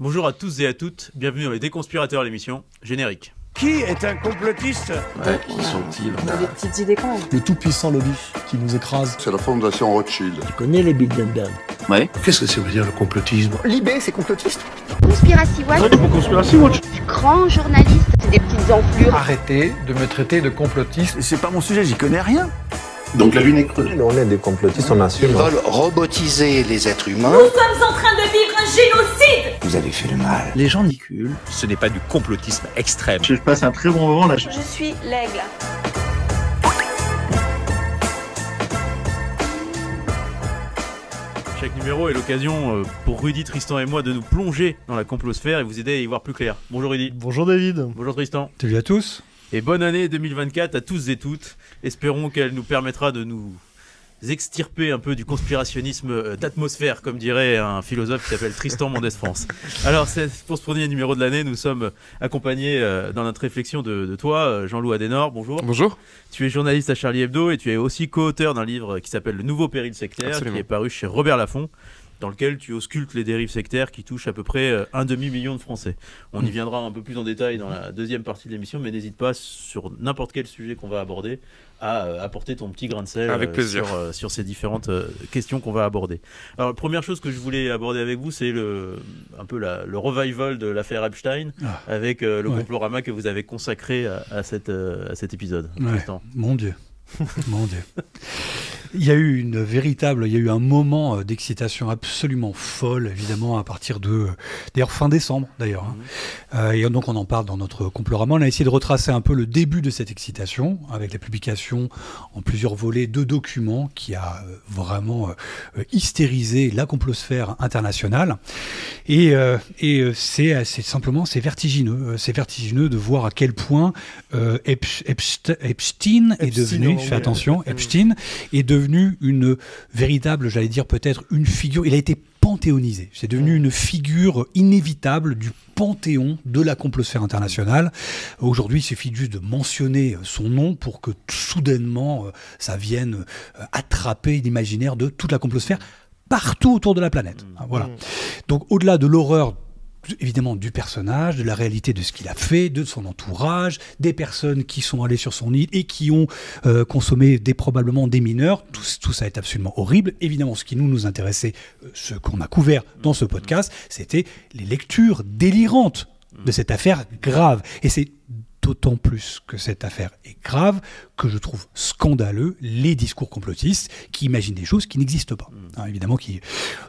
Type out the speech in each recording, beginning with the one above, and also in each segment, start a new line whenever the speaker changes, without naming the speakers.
Bonjour à tous et à toutes, bienvenue dans les Déconspirateurs, l'émission Générique.
Qui est un complotiste?
Ouais, qui sont-ils?
On a des petites idées quand même.
Le tout-puissant lobby qui nous écrase.
C'est la fondation Rothschild.
Tu connais les Big Dum.
Ouais.
Qu'est-ce que ça veut dire le complotisme?
L'IB, c'est complotiste.
Conspiracy Watch.
Conspiracy Watch.
Grand journaliste. C'est des petites enflures.
Arrêtez de me traiter de complotiste.
C'est pas mon sujet, j'y connais rien.
Donc la lune est creuse.
On est des complotistes, on assume.
Ils veulent robotiser les êtres humains.
Nous sommes en train de vivre un génocide.
Vous avez fait le mal.
Les gens niculent.
Ce n'est pas du complotisme extrême.
Je passe un très bon moment là.
Je suis l'aigle.
Chaque numéro est l'occasion pour Rudy, Tristan et moi de nous plonger dans la complosphère et vous aider à y voir plus clair. Bonjour Rudy.
Bonjour David.
Bonjour Tristan.
Salut à tous.
Et bonne année 2024 à tous et toutes. Espérons qu'elle nous permettra de nous extirper un peu du conspirationnisme d'atmosphère, comme dirait un philosophe qui s'appelle Tristan Mendès France. Alors, pour ce premier numéro de l'année, nous sommes accompagnés dans notre réflexion de toi, Jean-Loup Adenor. Bonjour.
Bonjour.
Tu es journaliste à Charlie Hebdo et tu es aussi co-auteur d'un livre qui s'appelle Le Nouveau Péril sectaire, Absolument. Qui est paru chez Robert Laffont, dans lequel tu auscultes les dérives sectaires qui touchent à peu près 1,5 million de Français. On y viendra un peu plus en détail dans la deuxième partie de l'émission, mais n'hésite pas, sur n'importe quel sujet qu'on va aborder, à apporter ton petit grain de sel
avec plaisir.
Sur ces différentes questions qu'on va aborder. Alors, la première chose que je voulais aborder avec vous, c'est le revival de l'affaire Epstein, avec le Complorama que vous avez consacré à cet épisode.
Ouais. Mon Dieu. Mon Dieu. Il y a eu un moment d'excitation absolument folle, évidemment, à partir de, d'ailleurs, fin décembre, d'ailleurs. Et donc, on en parle dans notre Complorama. On a essayé de retracer un peu le début de cette excitation, avec la publication en plusieurs volets de documents qui a vraiment hystérisé la complosphère internationale. Et c'est vertigineux. C'est vertigineux de voir à quel point Epstein est devenu, fais attention, Epstein est devenu une véritable, j'allais dire peut-être une figure, il a été panthéonisé. C'est devenu une figure inévitable du panthéon de la complosphère internationale. Aujourd'hui, il suffit juste de mentionner son nom pour que soudainement, ça vienne attraper l'imaginaire de toute la complosphère partout autour de la planète. Voilà. Donc, au-delà de l'horreur évidemment du personnage, de la réalité de ce qu'il a fait, de son entourage, des personnes qui sont allées sur son île et qui ont consommé probablement des mineurs. Tout ça est absolument horrible. Évidemment, ce qui nous intéressait, ce qu'on a couvert dans ce podcast, c'était les lectures délirantes de cette affaire grave. Et c'est d'autant plus que cette affaire est grave que je trouve scandaleux les discours complotistes qui imaginent des choses qui n'existent pas. Évidemment.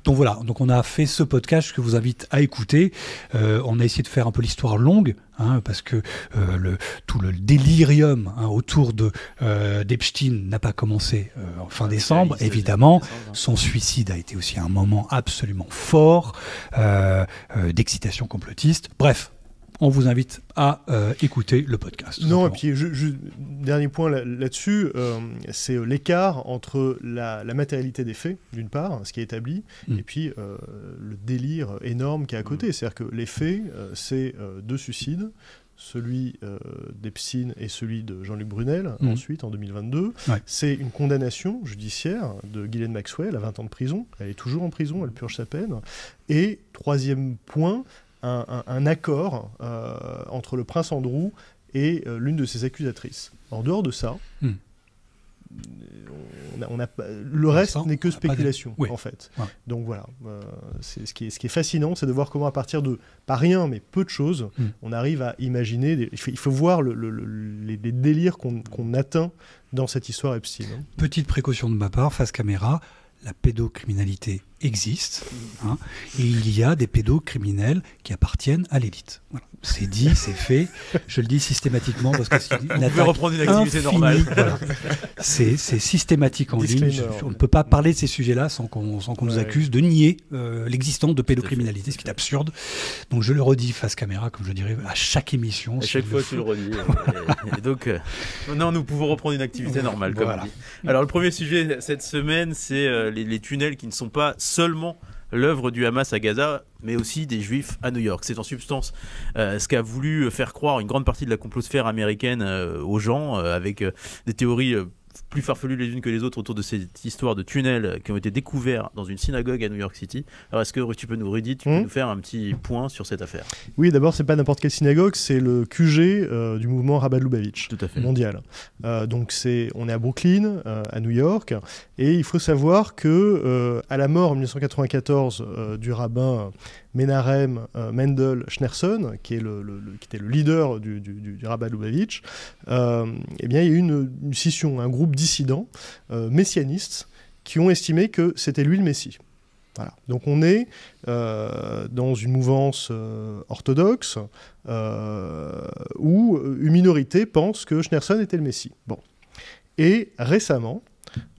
Donc voilà, donc on a fait ce podcast que je vous invite à écouter. On a essayé de faire un peu l'histoire longue, parce que tout le délirium autour d'Epstein n'a pas commencé en fin décembre, évidemment. Son suicide a été aussi un moment absolument fort d'excitation complotiste. Bref. On vous invite à écouter le podcast.
Non, et puis dernier point là-dessus, c'est l'écart entre la matérialité des faits, d'une part, ce qui est établi, et puis le délire énorme qui est à côté. C'est-à-dire que les faits, c'est 2 suicides, celui d'Epstein et celui de Jean-Luc Brunel, ensuite en 2022. C'est une condamnation judiciaire de Ghislaine Maxwell à 20 ans de prison. Elle est toujours en prison, elle purge sa peine. Et troisième point, un accord entre le prince Andrew et l'une de ses accusatrices. En dehors de ça, le reste n'est que spéculation, en fait. Donc voilà, ce qui est fascinant, c'est de voir comment à partir de, pas rien, mais peu de choses, on arrive à imaginer, il faut voir les délires qu'on atteint dans cette histoire Epstein.
Petite précaution de ma part, face caméra, la pédocriminalité existe, et il y a des pédocriminels qui appartiennent à l'élite. Voilà. C'est dit, c'est fait. Je le dis systématiquement parce que c'est une attaque.
Vous pouvez reprendre une activité normale.
Voilà. C'est systématique en ligne. On ne peut pas parler de ces sujets-là sans qu'on nous accuse de nier l'existence de pédocriminalité, ce qui est absurde. Donc je le redis face caméra, comme je dirais à chaque émission.
À chaque fois, tu le redis. Et donc, non, nous pouvons reprendre une activité normale, comme on dit. Alors, le premier sujet cette semaine, c'est les tunnels qui ne sont pas seulement l'œuvre du Hamas à Gaza, mais aussi des Juifs à New York. C'est en substance ce qu'a voulu faire croire une grande partie de la complosphère américaine aux gens, avec des théories plus farfelues les unes que les autres autour de cette histoire de tunnels qui ont été découverts dans une synagogue à New York City. Alors est-ce que tu peux nous peux nous faire un petit point sur cette affaire?
Oui, d'abord, c'est pas n'importe quelle synagogue, c'est le QG du mouvement Rabat Lubavitch mondial. Donc on est à Brooklyn, à New York, et il faut savoir que à la mort en 1994 du rabbin Menachem Mendel Schneerson, qui était le leader du Rabat Lubavitch, eh bien, il y a eu une scission, un groupe dissident messianistes qui ont estimé que c'était lui le Messie. Voilà. Donc on est dans une mouvance orthodoxe où une minorité pense que Schneerson était le Messie. Bon. Et récemment,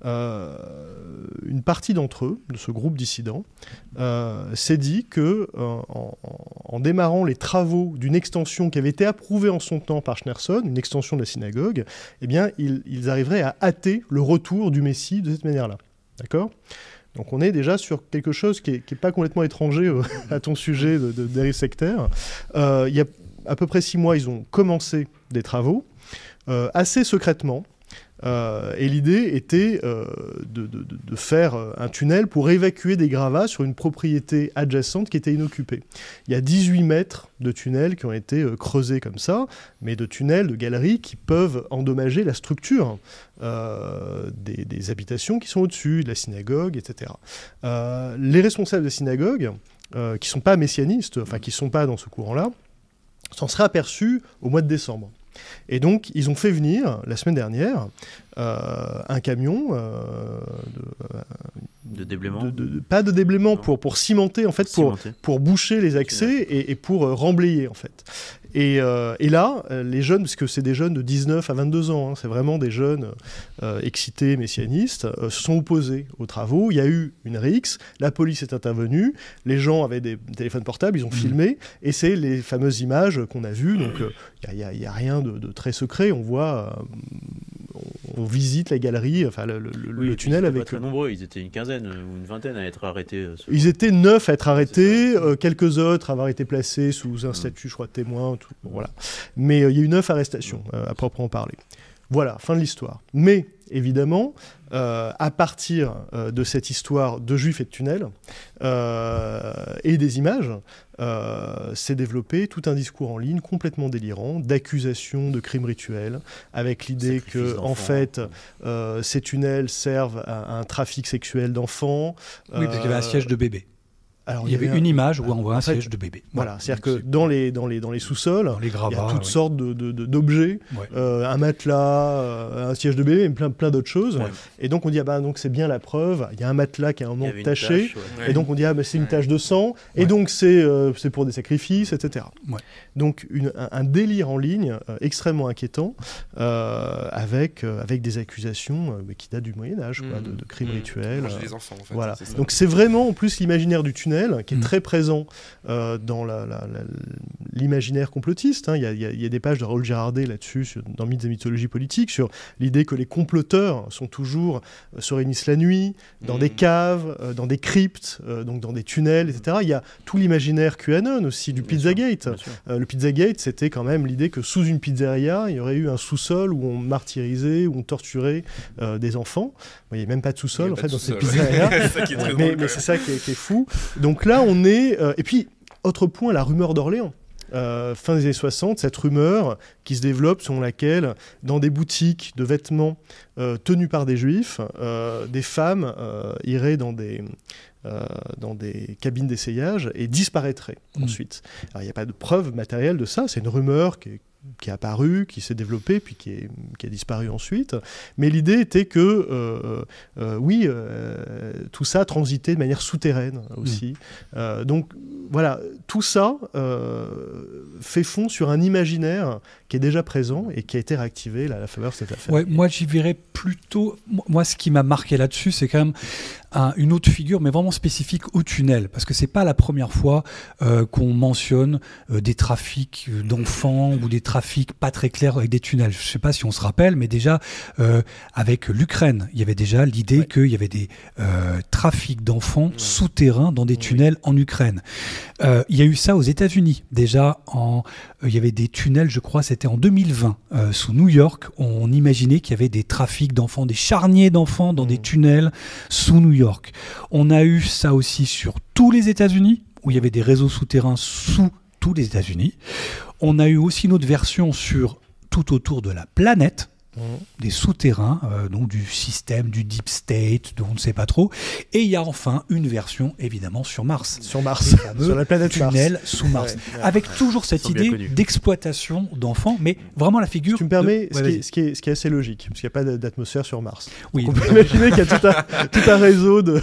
une partie d'entre eux, de ce groupe dissident, s'est dit que en démarrant les travaux d'une extension qui avait été approuvée en son temps par Schneerson, une extension de la synagogue, eh bien, ils arriveraient à hâter le retour du Messie de cette manière-là. D'accord ? Donc on est déjà sur quelque chose qui n'est pas complètement étranger à ton sujet de dérive sectaire. Il y a à peu près 6 mois, ils ont commencé des travaux, assez secrètement. Et l'idée était de faire un tunnel pour évacuer des gravats sur une propriété adjacente qui était inoccupée. Il y a 18 mètres de tunnels qui ont été creusés comme ça, mais de tunnels, de galeries qui peuvent endommager la structure des habitations qui sont au-dessus, de la synagogue, etc. Les responsables de synagogue, qui ne sont pas messianistes, enfin qui ne sont pas dans ce courant-là, s'en seraient aperçus au mois de décembre. Et donc, ils ont fait venir, la semaine dernière, un camion
de déblaiement.
Pas de déblaiement, pour cimenter, en fait, pour boucher les accès et pour remblayer, en fait. Et là, les jeunes, parce que c'est des jeunes de 19 à 22 ans, hein, c'est vraiment des jeunes excités, messianistes, se sont opposés aux travaux. Il y a eu une rixe, la police est intervenue, les gens avaient des téléphones portables, ils ont filmé, et c'est les fameuses images qu'on a vues. Donc, il n'y a rien de très secret. On voit... on visite la galerie, enfin le tunnel avec...
Ils étaient pas très nombreux, ils étaient une quinzaine ou une vingtaine à être arrêtés.
Ils étaient 9 à être arrêtés, quelques autres à avoir été placés sous un statut, je crois, de témoin, tout, bon, voilà. Mais il y a eu 9 arrestations, à proprement parler. Voilà, fin de l'histoire. Mais, évidemment, à partir de cette histoire de juifs et de tunnels, et des images, s'est développé tout un discours en ligne complètement délirant, d'accusations de crimes rituels, avec l'idée que, en fait, ces tunnels servent à un trafic sexuel d'enfants.
Oui, parce qu'il y avait un siège de bébé. Alors, il y avait une image où on voit un siège de bébé.
Voilà, c'est-à-dire que dans les sous-sols, il y a toutes sortes d'objets, un matelas, un siège de bébé, et plein d'autres choses. Ouais. Et donc on dit, donc c'est bien la preuve, il y a un matelas qui a un nom taché, et donc on dit, c'est une tache de sang, et donc c'est pour des sacrifices, etc. Ouais. Donc un délire en ligne extrêmement inquiétant, avec des accusations qui datent du Moyen-Âge, de crimes rituels.
Des enfants, en fait,
voilà. Donc c'est vraiment, en plus, l'imaginaire du tunnel, qui est très présent dans l'imaginaire complotiste. Hein. Il y a des pages de Raoul Girardet là-dessus, dans Mythes et mythologies politiques, sur l'idée que les comploteurs se réunissent la nuit, dans des caves, dans des cryptes, donc dans des tunnels, etc. Il y a tout l'imaginaire QAnon aussi, du Pizzagate. Le Pizzagate, c'était quand même l'idée que sous une pizzeria, il y aurait eu un sous-sol où on martyrisait, où on torturait des enfants. Il n'y a même pas de sous-sol, en fait, dans cette pizzeria. Mais c'est ça qui est fou. Donc là, on est... et puis, autre point, la rumeur d'Orléans. Fin des années 60, cette rumeur qui se développe selon laquelle, dans des boutiques de vêtements tenues par des juifs, des femmes iraient dans des cabines d'essayage et disparaîtraient ensuite. Alors, il n'y a pas de preuve matérielle de ça, c'est une rumeur qui est apparue, qui s'est développée, puis qui a disparu ensuite. Mais l'idée était que, tout ça transitait de manière souterraine aussi. Donc, voilà, tout ça fait fond sur un imaginaire qui est déjà présent et qui a été réactivé à la faveur de cette affaire.
Ouais, moi, j'y verrais plutôt... Moi, ce qui m'a marqué là-dessus, c'est quand même une autre figure, mais vraiment spécifique au tunnel, parce que c'est pas la première fois qu'on mentionne des trafics d'enfants ou des trafic pas très clair avec des tunnels. Je ne sais pas si on se rappelle, mais déjà avec l'Ukraine, il y avait déjà l'idée qu'il y avait des trafics d'enfants souterrains dans des tunnels en Ukraine. Il y a eu ça aux États-Unis. Déjà, il y avait des tunnels, je crois, c'était en 2020, sous New York. On imaginait qu'il y avait des trafics d'enfants, des charniers d'enfants dans des tunnels sous New York. On a eu ça aussi sur tous les États-Unis, où il y avait des réseaux souterrains sous tous les États-Unis. On a eu aussi une autre version sur tout autour de la planète, des souterrains, donc du système, du deep state, on ne sait pas trop. Et il y a enfin une version, évidemment, sur Mars.
Sur Mars, sur la planète Mars.
Tunnel sous Mars. Avec toujours cette idée d'exploitation d'enfants, mais vraiment la figure...
Tu me permets, ce qui est assez logique, parce qu'il n'y a pas d'atmosphère sur Mars.
Oui.
Donc on peut imaginer qu'il y a tout un réseau de...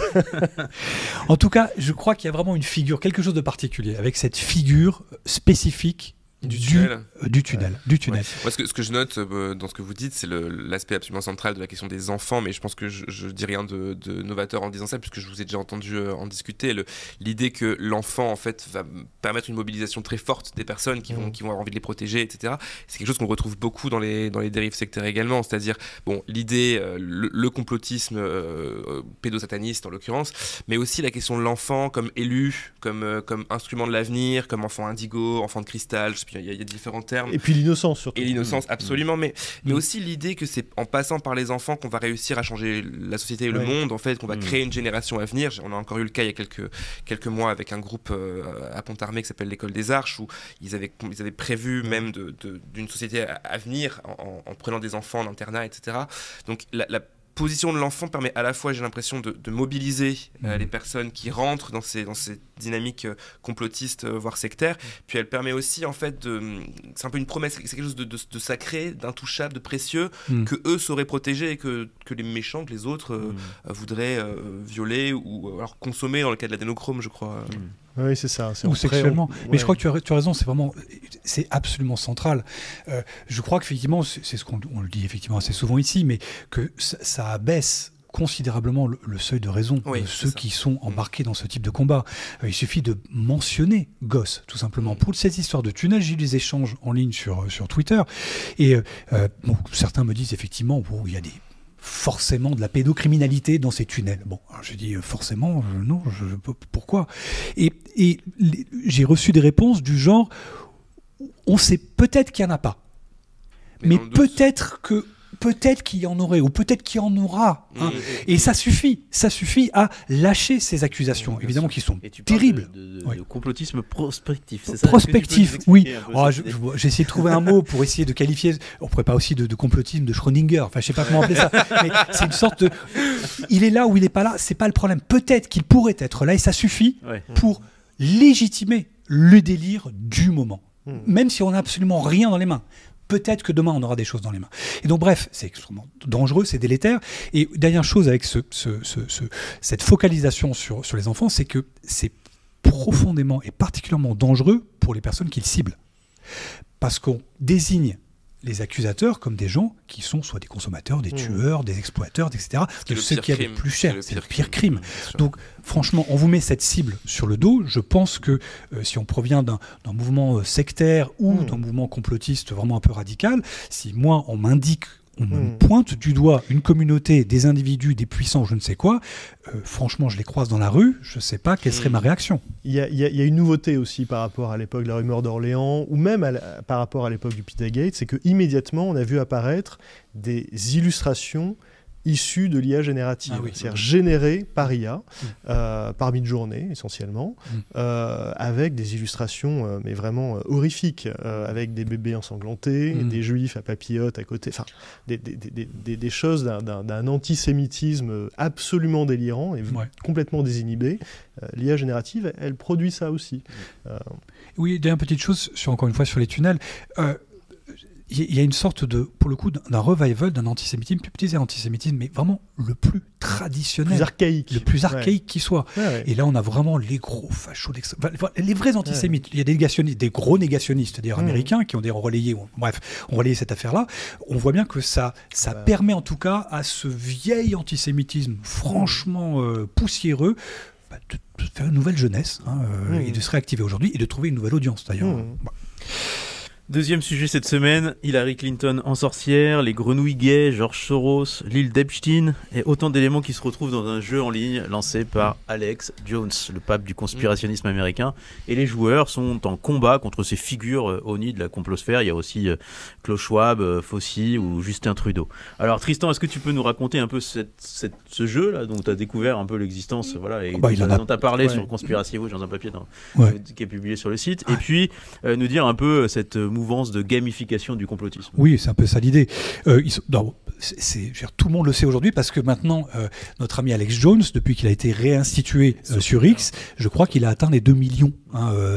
En tout cas, je crois qu'il y a vraiment une figure, quelque chose de particulier, avec cette figure spécifique du tunnel.
Ouais. Moi, ce que je note dans ce que vous dites, c'est l'aspect absolument central de la question des enfants, mais je pense que je dis rien de novateur en disant ça, puisque je vous ai déjà entendu en discuter. L'idée que l'enfant, en fait, va permettre une mobilisation très forte des personnes qui vont avoir envie de les protéger, etc. C'est quelque chose qu'on retrouve beaucoup dans les dérives sectaires également, c'est-à-dire, bon, l'idée, le complotisme pédosataniste en l'occurrence, mais aussi la question de l'enfant comme élu, comme instrument de l'avenir, comme enfant indigo, enfant de cristal, il y a différents termes.
Et puis l'innocence surtout.
Et l'innocence, absolument. Mais aussi l'idée que c'est en passant par les enfants qu'on va réussir à changer la société et le monde, en fait, qu'on va créer une génération à venir. On a encore eu le cas il y a quelques mois avec un groupe à Pontarmé qui s'appelle l'École des Arches, où ils avaient prévu même d'une société à venir en prenant des enfants en internat, etc. Donc la position de l'enfant permet à la fois, j'ai l'impression, de mobiliser les personnes qui rentrent dans ces dynamiques complotistes, voire sectaires. Puis elle permet aussi, en fait, c'est un peu une promesse, c'est quelque chose de sacré, d'intouchable, de précieux, que eux sauraient protéger et que les méchants, que les autres voudraient violer ou alors consommer, dans le cas de l'adénochrome, je crois.
Oui, c'est ça.
Ou sexuellement. Mais je crois que tu as raison, c'est absolument central. Je crois qu'effectivement, c'est ce qu'on le dit effectivement assez souvent ici, mais que ça abaisse considérablement le seuil de raison de ceux qui sont embarqués dans ce type de combat. Il suffit de mentionner Goss, tout simplement. Pour cette histoire de tunnel, j'ai eu des échanges en ligne sur Twitter, et certains me disent effectivement, il y a forcément de la pédocriminalité dans ces tunnels. Bon, alors je dis forcément, non, pourquoi ? Et j'ai reçu des réponses du genre, on sait peut-être qu'il n'y en a pas, mais peut-être qu'il y en aurait, ou peut-être qu'il y en aura. Et ça suffit à lâcher ces accusations, évidemment, qui sont terribles.
De complotisme prospectif, c'est ça ?
Prospectif, oui. J'ai essayé de trouver un mot pour essayer de qualifier. On ne pourrait pas aussi de complotisme de Schrödinger, enfin, je ne sais pas comment appeler ça. Mais c'est une sorte de. Il est là ou il n'est pas là, c'est pas le problème. Peut-être qu'il pourrait être là, et ça suffit pour légitimer le délire du moment. Même si on n'a absolument rien dans les mains. Peut-être que demain, on aura des choses dans les mains. Et donc, bref, c'est extrêmement dangereux, c'est délétère. Et dernière chose avec cette focalisation sur les enfants, c'est que c'est profondément et particulièrement dangereux pour les personnes qui le ciblent. Parce qu'on désigne les accusateurs comme des gens qui sont soit des consommateurs, des tueurs, des exploiteurs, etc. De ceux qui avaient plus cher. C'est le pire crime. Donc, franchement, on vous met cette cible sur le dos. Je pense que si on provient d'un mouvement sectaire ou d'un mouvement complotiste vraiment un peu radical, si moi, on m'indique, on me pointe du doigt une communauté, des individus, des puissants, je ne sais quoi, franchement, je les croise dans la rue, je ne sais pas quelle serait ma réaction.
Il y a une nouveauté aussi par rapport à l'époque de la rumeur d'Orléans, ou même par rapport à l'époque du Pizzagate, c'est qu'immédiatement, on a vu apparaître des illustrations issues de l'IA générative, c'est-à-dire générées par IA, par Midjourney essentiellement, avec des illustrations mais vraiment horrifiques, avec des bébés ensanglantés, des juifs à papillotes à côté, enfin des choses d'un antisémitisme absolument délirant et complètement désinhibé. L'IA générative, elle produit ça aussi.
Oui, dernière petite chose, encore une fois sur les tunnels. Il y a une sorte pour le coup, d'un revival d'un antisémitisme, mais vraiment le plus traditionnel, le plus archaïque qui soit. Et là, on a vraiment les gros fachos, les vrais antisémites. Il y a des gros négationnistes, c'est-à-dire américains, qui ont relayé cette affaire-là. On voit bien que ça permet en tout cas à ce vieil antisémitisme franchement poussiéreux de faire une nouvelle jeunesse et de se réactiver aujourd'hui et de trouver une nouvelle audience d'ailleurs.
Deuxième sujet cette semaine, Hillary Clinton en sorcière, les grenouilles gays, George Soros, l'île d'Epstein, et autant d'éléments qui se retrouvent dans un jeu en ligne lancé par Alex Jones, le pape du conspirationnisme américain. Et les joueurs sont en combat contre ces figures ONI de la complosphère. Il y a aussi Klaus Schwab, Fauci ou Justin Trudeau. Alors Tristan, est-ce que tu peux nous raconter un peu ce jeu-là dont tu as découvert un peu l'existence, voilà, et dont tu as parlé sur Conspiracy Watch dans un papier qui est publié sur le site, et puis nous dire un peu cette mouvance de gamification du complotisme.
Oui, c'est un peu ça l'idée. Tout le monde le sait aujourd'hui parce que maintenant, notre ami Alex Jones, depuis qu'il a été réinstitué sur X, je crois qu'il a atteint les 2 millions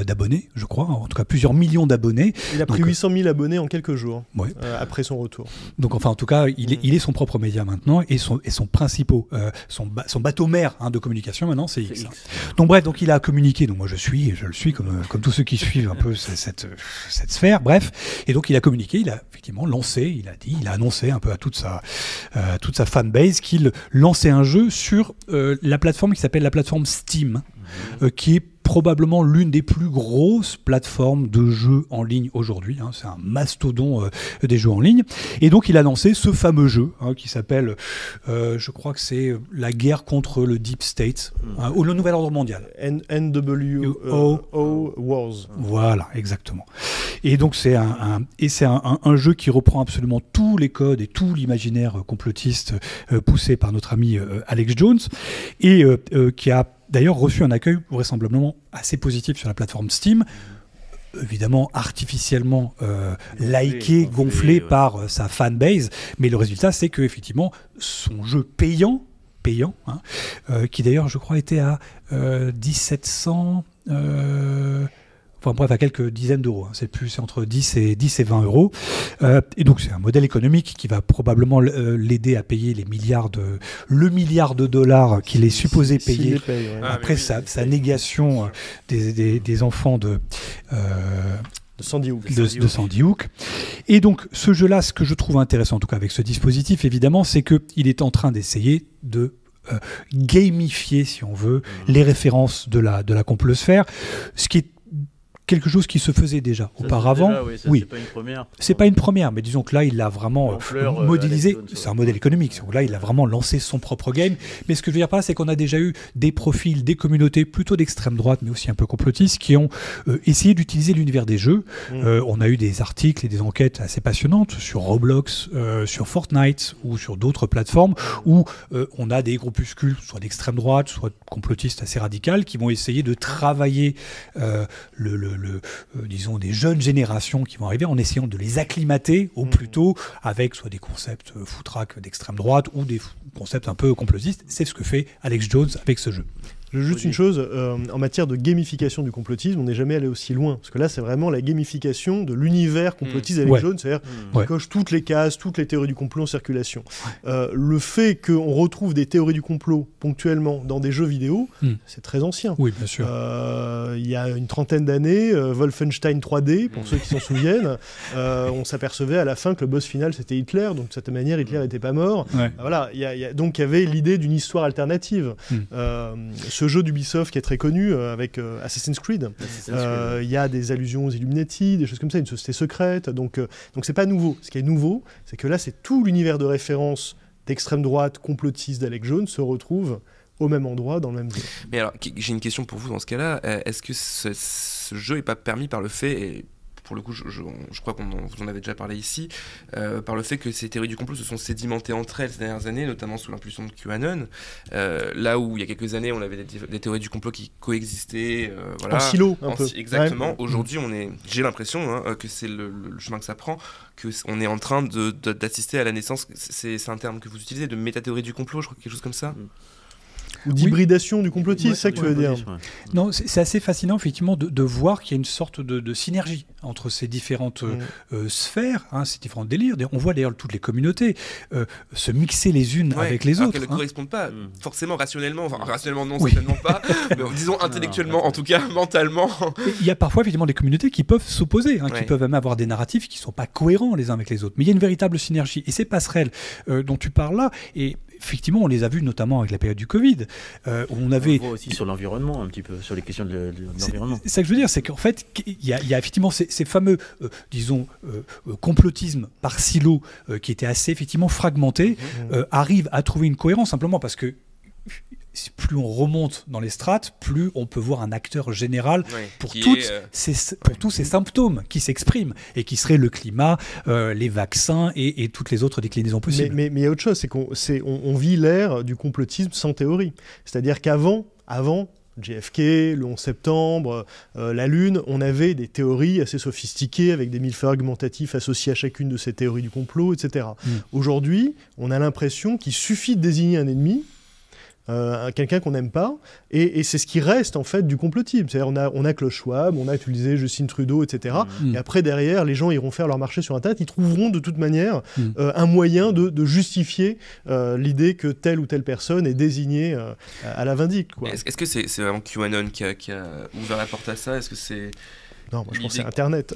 d'abonnés, je crois, en tout cas plusieurs millions d'abonnés.
Il a pris 800 000 abonnés en quelques jours, après son retour.
Donc enfin, en tout cas, il est son propre média maintenant, et son son bateau mère de communication maintenant, c'est X. Donc bref, donc il a communiqué, donc moi je le suis comme tous ceux qui suivent un peu cette sphère, bref, et donc il a communiqué, il a effectivement lancé, il a annoncé un peu à toute sa fanbase qu'il lançait un jeu sur la plateforme qui s'appelle la plateforme Steam, qui est probablement l'une des plus grosses plateformes de jeux en ligne aujourd'hui. C'est un mastodon des jeux en ligne. Et donc il a lancé ce fameux jeu qui s'appelle, je crois que c'est la guerre contre le Deep State, ou le Nouvel Ordre Mondial.
NWO Wars.
Voilà, exactement. Et donc c'est un jeu qui reprend absolument tous les codes et tout l'imaginaire complotiste poussé par notre ami Alex Jones, et qui a d'ailleurs reçu un accueil vraisemblablement assez positif sur la plateforme Steam, évidemment artificiellement gonflé par sa fanbase, mais le résultat c'est que effectivement son jeu payant, qui d'ailleurs je crois était à 1700... Enfin bref, à quelques dizaines d'euros. C'est entre 10 et 20 euros. Et donc c'est un modèle économique qui va probablement l'aider à payer le milliard de dollars qu'il est supposé payer après sa négation des enfants de
Sandy
Hook. Et donc ce jeu-là, ce que je trouve intéressant en tout cas avec ce dispositif, évidemment, c'est qu'il est en train d'essayer de gamifier, si on veut, les références de la complosphère, ce qui est quelque chose qui se faisait déjà auparavant.
C'est pas une première.
C'est pas une première, mais disons que là, il l'a vraiment modélisé. C'est un modèle économique. Donc là, il a vraiment lancé son propre game. Mais ce que je veux dire par là, c'est qu'on a déjà eu des profils, des communautés plutôt d'extrême droite, mais aussi un peu complotistes, qui ont essayé d'utiliser l'univers des jeux. On a eu des articles et des enquêtes assez passionnantes sur Roblox, sur Fortnite ou sur d'autres plateformes où on a des groupuscules, soit d'extrême droite, soit complotistes assez radicales, qui vont essayer de travailler disons des jeunes générations qui vont arriver en essayant de les acclimater au plus tôt avec soit des concepts foutraques d'extrême droite ou des concepts un peu complotistes. C'est ce que fait Alex Jones avec ce jeu.
Juste une chose, en matière de gamification du complotisme, on n'est jamais allé aussi loin. Parce que là, c'est vraiment la gamification de l'univers complotiste avec Jones, c'est-à-dire qu'il coche toutes les cases, toutes les théories du complot en circulation. Le fait qu'on retrouve des théories du complot ponctuellement dans des jeux vidéo, c'est très ancien.
Oui, bien sûr.
Il y a une trentaine d'années, Wolfenstein 3D, pour ceux qui s'en souviennent, on s'apercevait à la fin que le boss final, c'était Hitler, donc de cette manière, Hitler n'était pas mort. Voilà, donc il y avait l'idée d'une histoire alternative. Ce jeu d'Ubisoft qui est très connu avec Assassin's Creed, il y a des allusions aux Illuminati, des choses comme ça, une société secrète, donc c'est pas nouveau. Ce qui est nouveau, c'est que là c'est tout l'univers de référence d'extrême droite complotiste d'Alex Jones se retrouve au même endroit, dans le même jeu.
Mais alors, j'ai une question pour vous dans ce cas-là. Est-ce que ce jeu n'est pas permis par le fait, et pour le coup, je crois qu'on vous en avait déjà parlé ici, par le fait que ces théories du complot se sont sédimentées entre elles ces dernières années, notamment sous l'impulsion de QAnon, là où il y a quelques années, on avait des théories du complot qui coexistaient.
En silo, un peu.
Exactement. Aujourd'hui, j'ai l'impression que c'est le chemin que ça prend, qu'on est en train d'assister à la naissance, c'est un terme que vous utilisez, de métathéorie du complot, je crois, quelque chose comme ça.
Ou d'hybridation du complotisme, c'est ça que tu veux dire.
Non, c'est assez fascinant effectivement de voir qu'il y a une sorte de synergie entre ces différentes sphères, ces différents délires. On voit d'ailleurs toutes les communautés se mixer les unes avec les autres.
Qu'elles ne correspondent pas forcément rationnellement, enfin rationnellement non, certainement pas, mais disons intellectuellement, en tout cas mentalement.
Il y a parfois effectivement des communautés qui peuvent s'opposer, qui peuvent même avoir des narratifs qui ne sont pas cohérents les uns avec les autres. Mais il y a une véritable synergie. Et ces passerelles dont tu parles là, et effectivement, on les a vus notamment avec la période du Covid, où on avait...
On voit aussi sur l'environnement, un petit peu, sur les questions de l'environnement.
C'est ça que je veux dire, c'est qu'en fait, il y a effectivement ces fameux, complotismes par silo qui étaient assez effectivement fragmentés, arrivent à trouver une cohérence simplement parce que plus on remonte dans les strates, plus on peut voir un acteur général pour tous ces symptômes qui s'expriment et qui seraient le climat, les vaccins et toutes les autres déclinaisons possibles.
Mais il y a autre chose, c'est qu'on vit l'ère du complotisme sans théorie. C'est-à-dire qu'avant JFK, le 11 septembre, la Lune, on avait des théories assez sophistiquées avec des millefeuilles argumentatifs associés à chacune de ces théories du complot, etc. Aujourd'hui, on a l'impression qu'il suffit de désigner un ennemi, quelqu'un qu'on n'aime pas, et c'est ce qui reste en fait du complotisme. C'est-à-dire on a Klaus Schwab, on a utilisé Justin Trudeau, etc. Et après derrière, les gens iront faire leur marché sur Internet, ils trouveront de toute manière un moyen de justifier l'idée que telle ou telle personne est désignée à la vindicte.
Est-ce que c'est vraiment QAnon qui a ouvert la porte à ça? Est-ce que c'est...
Non, moi je pense que c'est Internet.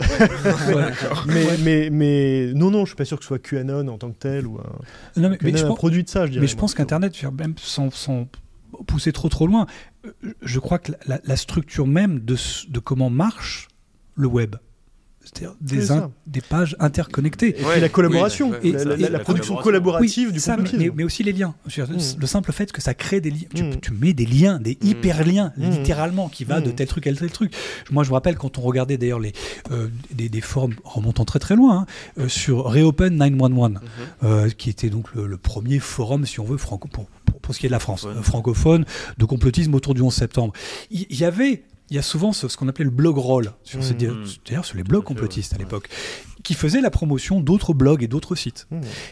mais non, je suis pas sûr que ce soit QAnon en tant que tel ou un produit de ça, je dirais.
Mais je pense qu'Internet, même sans pousser trop loin, je crois que la structure même de comment marche le web, c'est-à-dire des pages interconnectées.
Et puis la collaboration, la production collaborative du complotisme.
Mais aussi les liens. Le simple fait que ça crée des liens. Tu mets des liens, des hyperliens, littéralement, qui va de tel truc à tel truc. Moi, je me rappelle quand on regardait d'ailleurs des forums remontant très loin, sur Reopen 911, qui était donc le premier forum, si on veut, pour ce qui est de la France, francophone, de complotisme autour du 11 septembre. Il y a souvent ce qu'on appelait le blog roll, d'ailleurs sur les blogs complotistes à l'époque, qui faisait la promotion d'autres blogs et d'autres sites.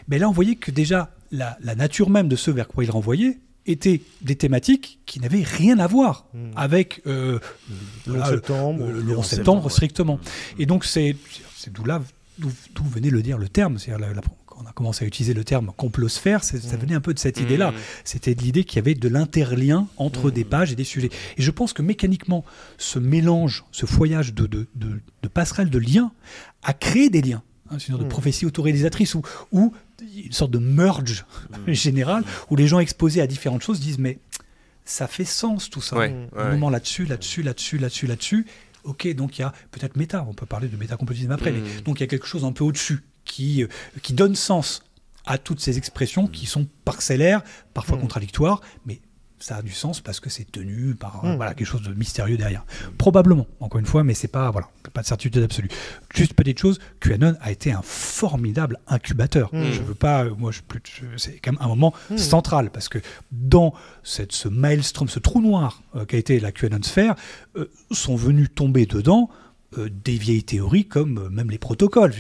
Mais là, on voyait que déjà, la nature même de ce vers quoi il renvoyait étaient des thématiques qui n'avaient rien à voir avec le 11 septembre strictement. Et donc, c'est d'où venait le terme, c'est-à-dire on a commencé à utiliser le terme complosphère, ça venait un peu de cette idée-là. C'était l'idée qu'il y avait de l'interlien entre des pages et des sujets. Et je pense que mécaniquement, ce mélange, ce foyage de passerelles de liens a créé des liens. C'est une sorte de prophétie autoréalisatrice ou une sorte de merge général où les gens exposés à différentes choses disent mais ça fait sens tout ça. Un moment là-dessus. Ok, donc il y a peut-être méta, on peut parler de métacomplotisme après, mais donc il y a quelque chose un peu au-dessus qui donne sens à toutes ces expressions qui sont parcellaires, parfois contradictoires, mais ça a du sens parce que c'est tenu par quelque chose de mystérieux derrière. Probablement, encore une fois, mais c'est pas de certitude absolue. Juste petite chose, QAnon a été un formidable incubateur. Je veux pas, c'est quand même un moment central parce que dans ce maelstrom, ce trou noir qu'a été la QAnon sphère, sont venus tomber dedans des vieilles théories comme même les protocoles.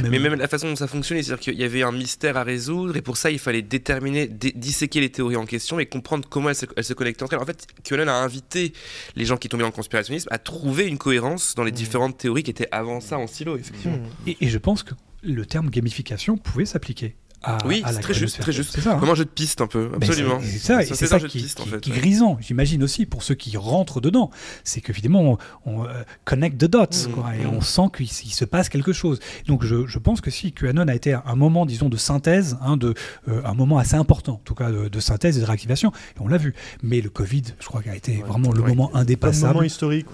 Mais même la façon dont ça fonctionnait, c'est-à-dire qu'il y avait un mystère à résoudre et pour ça il fallait déterminer, disséquer les théories en question et comprendre comment elles se connectaient entre elles. En fait, QAnon a invité les gens qui tombaient en conspirationnisme à trouver une cohérence dans les différentes théories qui étaient avant ça en silo, effectivement.
Et je pense que le terme gamification pouvait s'appliquer.
C'est très juste.
C'est ça,
comme un jeu de piste un peu, absolument.
C'est ça qui est grisant, j'imagine aussi, pour ceux qui rentrent dedans. C'est qu'évidemment, on connect the dots, et on sent qu'il se passe quelque chose. Donc je pense que si QAnon a été un moment, disons, de synthèse, un moment assez important, en tout cas de synthèse et de réactivation, et on l'a vu. Mais le Covid, je crois qu'il a été vraiment le moment indépassable.
Un moment historique.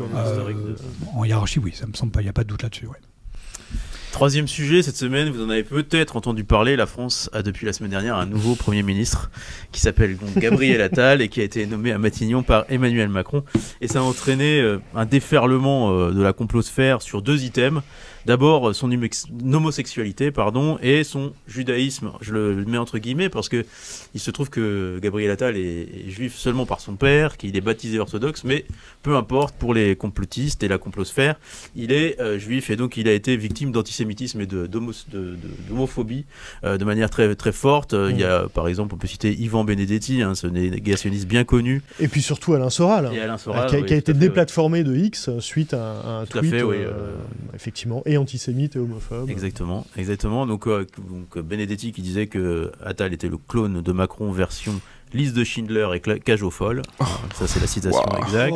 En hiérarchie, oui, ça me semble pas, il n'y a pas de doute là-dessus.
Troisième sujet, cette semaine, vous en avez peut-être entendu parler, la France a depuis la semaine dernière un nouveau Premier ministre qui s'appelle donc Gabriel Attal et qui a été nommé à Matignon par Emmanuel Macron. Et ça a entraîné un déferlement de la complosphère sur deux items. D'abord, son homosexualité, et son judaïsme. Je le mets entre guillemets parce que il se trouve que Gabriel Attal est juif seulement par son père, qu'il est baptisé orthodoxe, mais peu importe, pour les complotistes et la complosphère, il est juif et donc il a été victime d'antisémitisme et d'homophobie de manière très, très forte. Il y a, par exemple, on peut citer Ivan Benedetti, ce négationniste bien connu.
Et puis surtout Alain Soral, qui a été déplatformé de X suite à un tweet, effectivement, et antisémite et homophobe.
Exactement. Donc Benedetti qui disait que Attal était le clone de Macron version liste de Schindler et cage aux folles. Ça, c'est la citation exacte.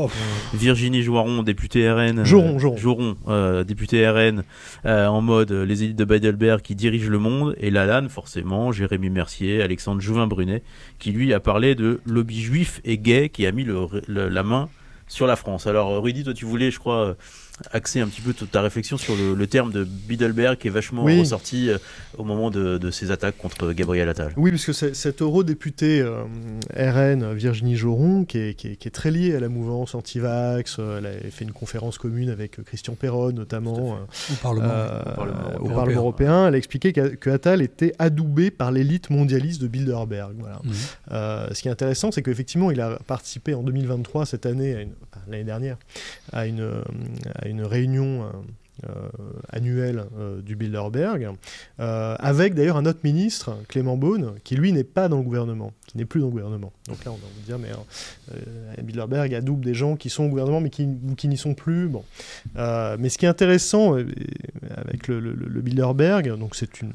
Virginie Joiron, députée RN. Joron, députée RN, en mode les élites de Heidelberg qui dirigent le monde. Et Lalanne, forcément, Jérémy Mercier, Alexandre Jouvin-Brunet, qui lui a parlé de lobby juif et gay qui a mis la main sur la France. Alors, Rudy, toi, tu voulais, je crois, axer un petit peu toute ta réflexion sur le terme de Bilderberg qui est vachement ressorti au moment de ses attaques contre Gabriel Attal.
Oui, parce que cette eurodéputée RN, Virginie Joron, qui est très liée à la mouvance anti-vax, elle a fait une conférence commune avec Christian Perron, notamment
au Parlement
européen. Elle a expliqué que Attal était adoubé par l'élite mondialiste de Bilderberg. Voilà. Ce qui est intéressant, c'est qu'effectivement, il a participé en 2023, cette année, l'année dernière, à une réunion annuelle du Bilderberg, avec d'ailleurs un autre ministre, Clément Beaune, qui lui n'est pas dans le gouvernement, qui n'est plus dans le gouvernement. Donc là, on va vous dire, mais Bilderberg adoube des gens qui sont au gouvernement, mais qui n'y sont plus. Bon. Mais ce qui est intéressant avec le Bilderberg, donc c'est une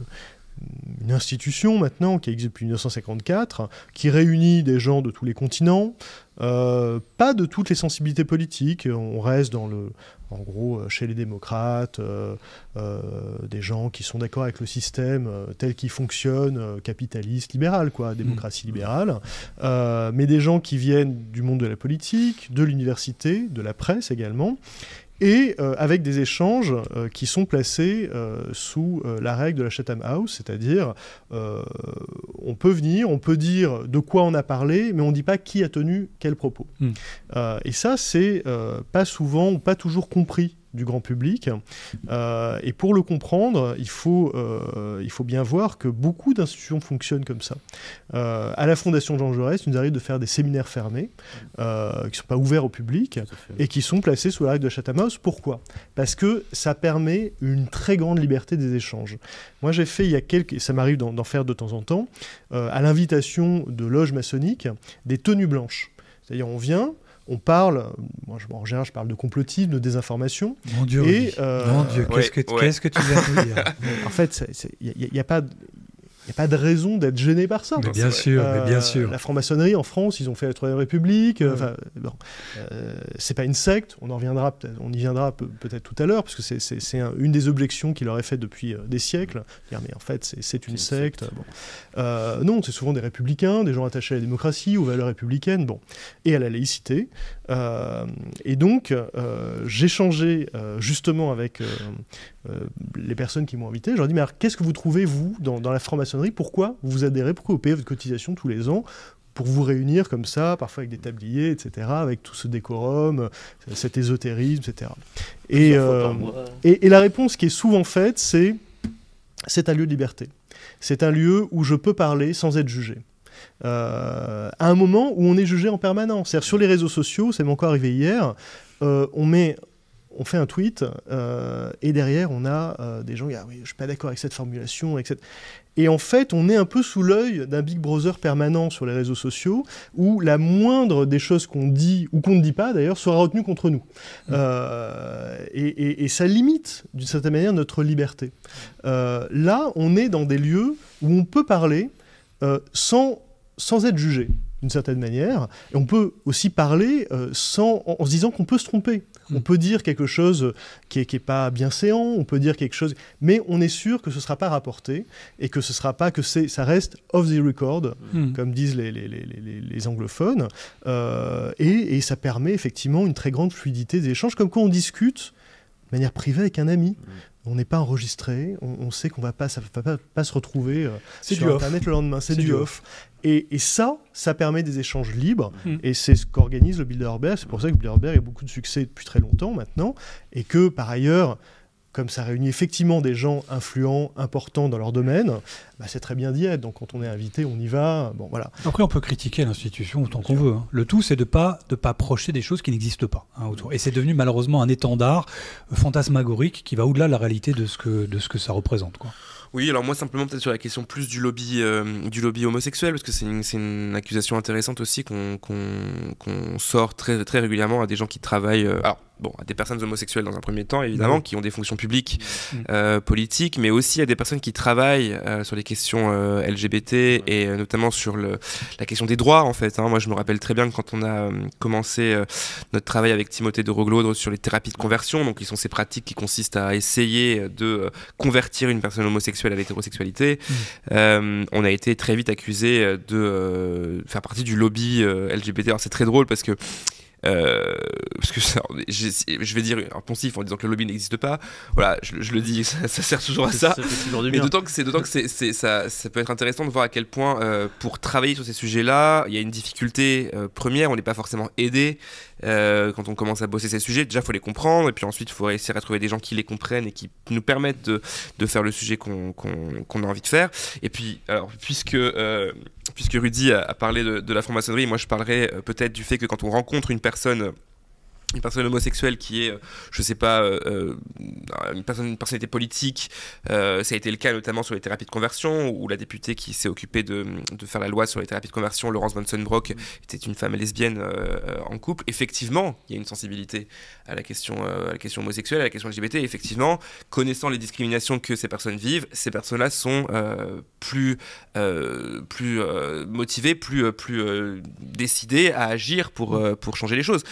institution maintenant qui existe depuis 1954, qui réunit des gens de tous les continents, pas de toutes les sensibilités politiques. On reste en gros chez les démocrates, des gens qui sont d'accord avec le système tel qu'il fonctionne, capitaliste, libéral, démocratie libérale, mais des gens qui viennent du monde de la politique, de l'université, de la presse également, et avec des échanges qui sont placés sous la règle de la Chatham House, c'est-à-dire on peut venir, on peut dire de quoi on a parlé, mais on ne dit pas qui a tenu quel propos. Et ça, c'est pas souvent ou pas toujours compris du grand public. Et pour le comprendre, il faut bien voir que beaucoup d'institutions fonctionnent comme ça. À la Fondation Jean Jaurès, il nous arrive de faire des séminaires fermés, qui ne sont pas ouverts au public, et qui sont placés sous la règle de Chatham House. Pourquoi ? Parce que ça permet une très grande liberté des échanges. Moi, j'ai fait, ça m'arrive d'en faire de temps en temps, à l'invitation de loges maçonniques, des tenues blanches. C'est-à-dire, on vient... On parle, moi en général je parle de complotisme, de désinformation.
Mon Dieu, qu'est-ce que tu viens de dire ?
En fait, il n'y a pas de raison d'être gêné par ça.
Mais bien sûr.
La franc-maçonnerie en France, ils ont fait la Troisième République. C'est pas une secte. On y viendra peut-être tout à l'heure, parce que c'est une des objections qui leur est faite depuis des siècles. Dire, mais en fait, c'est une secte. Non, c'est souvent des républicains, des gens attachés à la démocratie, aux valeurs républicaines, et à la laïcité. Et donc, j'échangeais justement avec les personnes qui m'ont invité. Je leur dis, mais alors, qu'est-ce que vous trouvez, vous, dans la franc-maçonnerie ? Pourquoi vous adhérez ? Pourquoi vous payez votre cotisation tous les ans pour vous réunir comme ça, parfois avec des tabliers, etc., avec tout ce décorum, cet ésotérisme, etc. Et la réponse qui est souvent faite, c'est un lieu de liberté. C'est un lieu où je peux parler sans être jugé. À un moment où on est jugé en permanence. C'est-à-dire, sur les réseaux sociaux, ça m'est encore arrivé hier, on fait un tweet et derrière on a des gens qui disent « oui, je ne suis pas d'accord avec cette formulation ». Et en fait, on est un peu sous l'œil d'un Big Brother permanent sur les réseaux sociaux où la moindre des choses qu'on dit, ou qu'on ne dit pas d'ailleurs, sera retenue contre nous. Et ça limite d'une certaine manière notre liberté. Là, on est dans des lieux où on peut parler sans être jugé, d'une certaine manière. Et on peut aussi parler en se disant qu'on peut se tromper. On peut dire quelque chose qui est pas bienséant, on peut dire quelque chose, mais on est sûr que ce sera pas rapporté et que ce sera pas ça reste off the record, comme disent les anglophones, et ça permet effectivement une très grande fluidité des échanges, comme quand on discute de manière privée avec un ami. On n'est pas enregistré, on sait qu'on ça va pas se retrouver sur Internet le lendemain, c'est du off. Et ça permet des échanges libres, et c'est ce qu'organise le Bilderberg. C'est pour ça que le Bilderberg a beaucoup de succès depuis très longtemps maintenant, et que par ailleurs, comme ça réunit effectivement des gens influents, importants dans leur domaine, c'est très bien d'y être. Donc quand on est invité, on y va. Bon, voilà.
Après, on peut critiquer l'institution autant qu'on veut. Le tout, c'est de pas projeter des choses qui n'existent pas autour. Et c'est devenu malheureusement un étendard fantasmagorique qui va au-delà de la réalité de ce que ça représente, quoi.
Oui, alors moi simplement peut-être sur la question plus du lobby homosexuel, parce que c'est une accusation intéressante aussi qu'on sort très, très régulièrement à des gens qui travaillent... Alors, à des personnes homosexuelles dans un premier temps, évidemment, qui ont des fonctions publiques, politiques, mais aussi à des personnes qui travaillent sur les questions LGBT et notamment sur la question des droits, en fait. Moi, je me rappelle très bien que quand on a commencé notre travail avec Timothée de Roglodre sur les thérapies de conversion, donc qui sont ces pratiques qui consistent à essayer de convertir une personne homosexuelle à l'hétérosexualité, on a été très vite accusé de faire partie du lobby LGBT. Alors c'est très drôle parce que je vais dire un poncif en disant que le lobby n'existe pas. Voilà, je le dis, ça sert toujours à ça. Mais d'autant que ça peut être intéressant de voir à quel point, pour travailler sur ces sujets-là, il y a une difficulté première. On n'est pas forcément aidé quand on commence à bosser ces sujets. Déjà, il faut les comprendre, et puis ensuite, il faut essayer à trouver des gens qui les comprennent et qui nous permettent de faire le sujet qu'on a envie de faire. Et puis, alors, puisque Rudy a parlé de la franc-maçonnerie, moi je parlerai peut-être du fait que quand on rencontre une personne homosexuelle qui est, je sais pas, une personnalité politique, ça a été le cas notamment sur les thérapies de conversion, où la députée qui s'est occupée de faire la loi sur les thérapies de conversion, Laurence von Sonnenbrock, était une femme lesbienne en couple. Effectivement, il y a une sensibilité à la question homosexuelle, à la question LGBT. Et effectivement, connaissant les discriminations que ces personnes vivent, ces personnes-là sont plus motivées, plus décidées à agir pour changer les choses.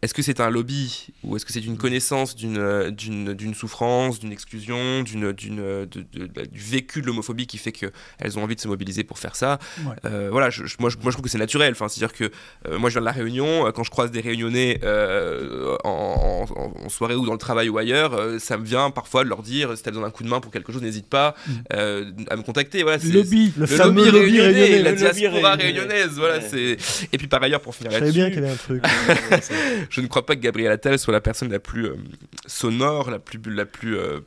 Est-ce que c'est un lobby ou est-ce que c'est une connaissance d'une souffrance, d'une exclusion, du vécu de l'homophobie qui fait qu'elles ont envie de se mobiliser pour faire ça? Voilà, moi je trouve que c'est naturel. Enfin, c'est-à-dire que moi je viens de La Réunion, quand je croise des Réunionnais en soirée ou dans le travail ou ailleurs, ça me vient parfois de leur dire, si t'as besoin d'un coup de main pour quelque chose, n'hésite pas à me contacter. Voilà,
le fameux lobby réunionnais,
la diaspora réunionnaise. Voilà, et puis par ailleurs, pour finir là-dessus,
je savais bien qu'il y avait un truc.
Je ne crois pas que Gabriel Attal soit la personne la plus sonore, la plus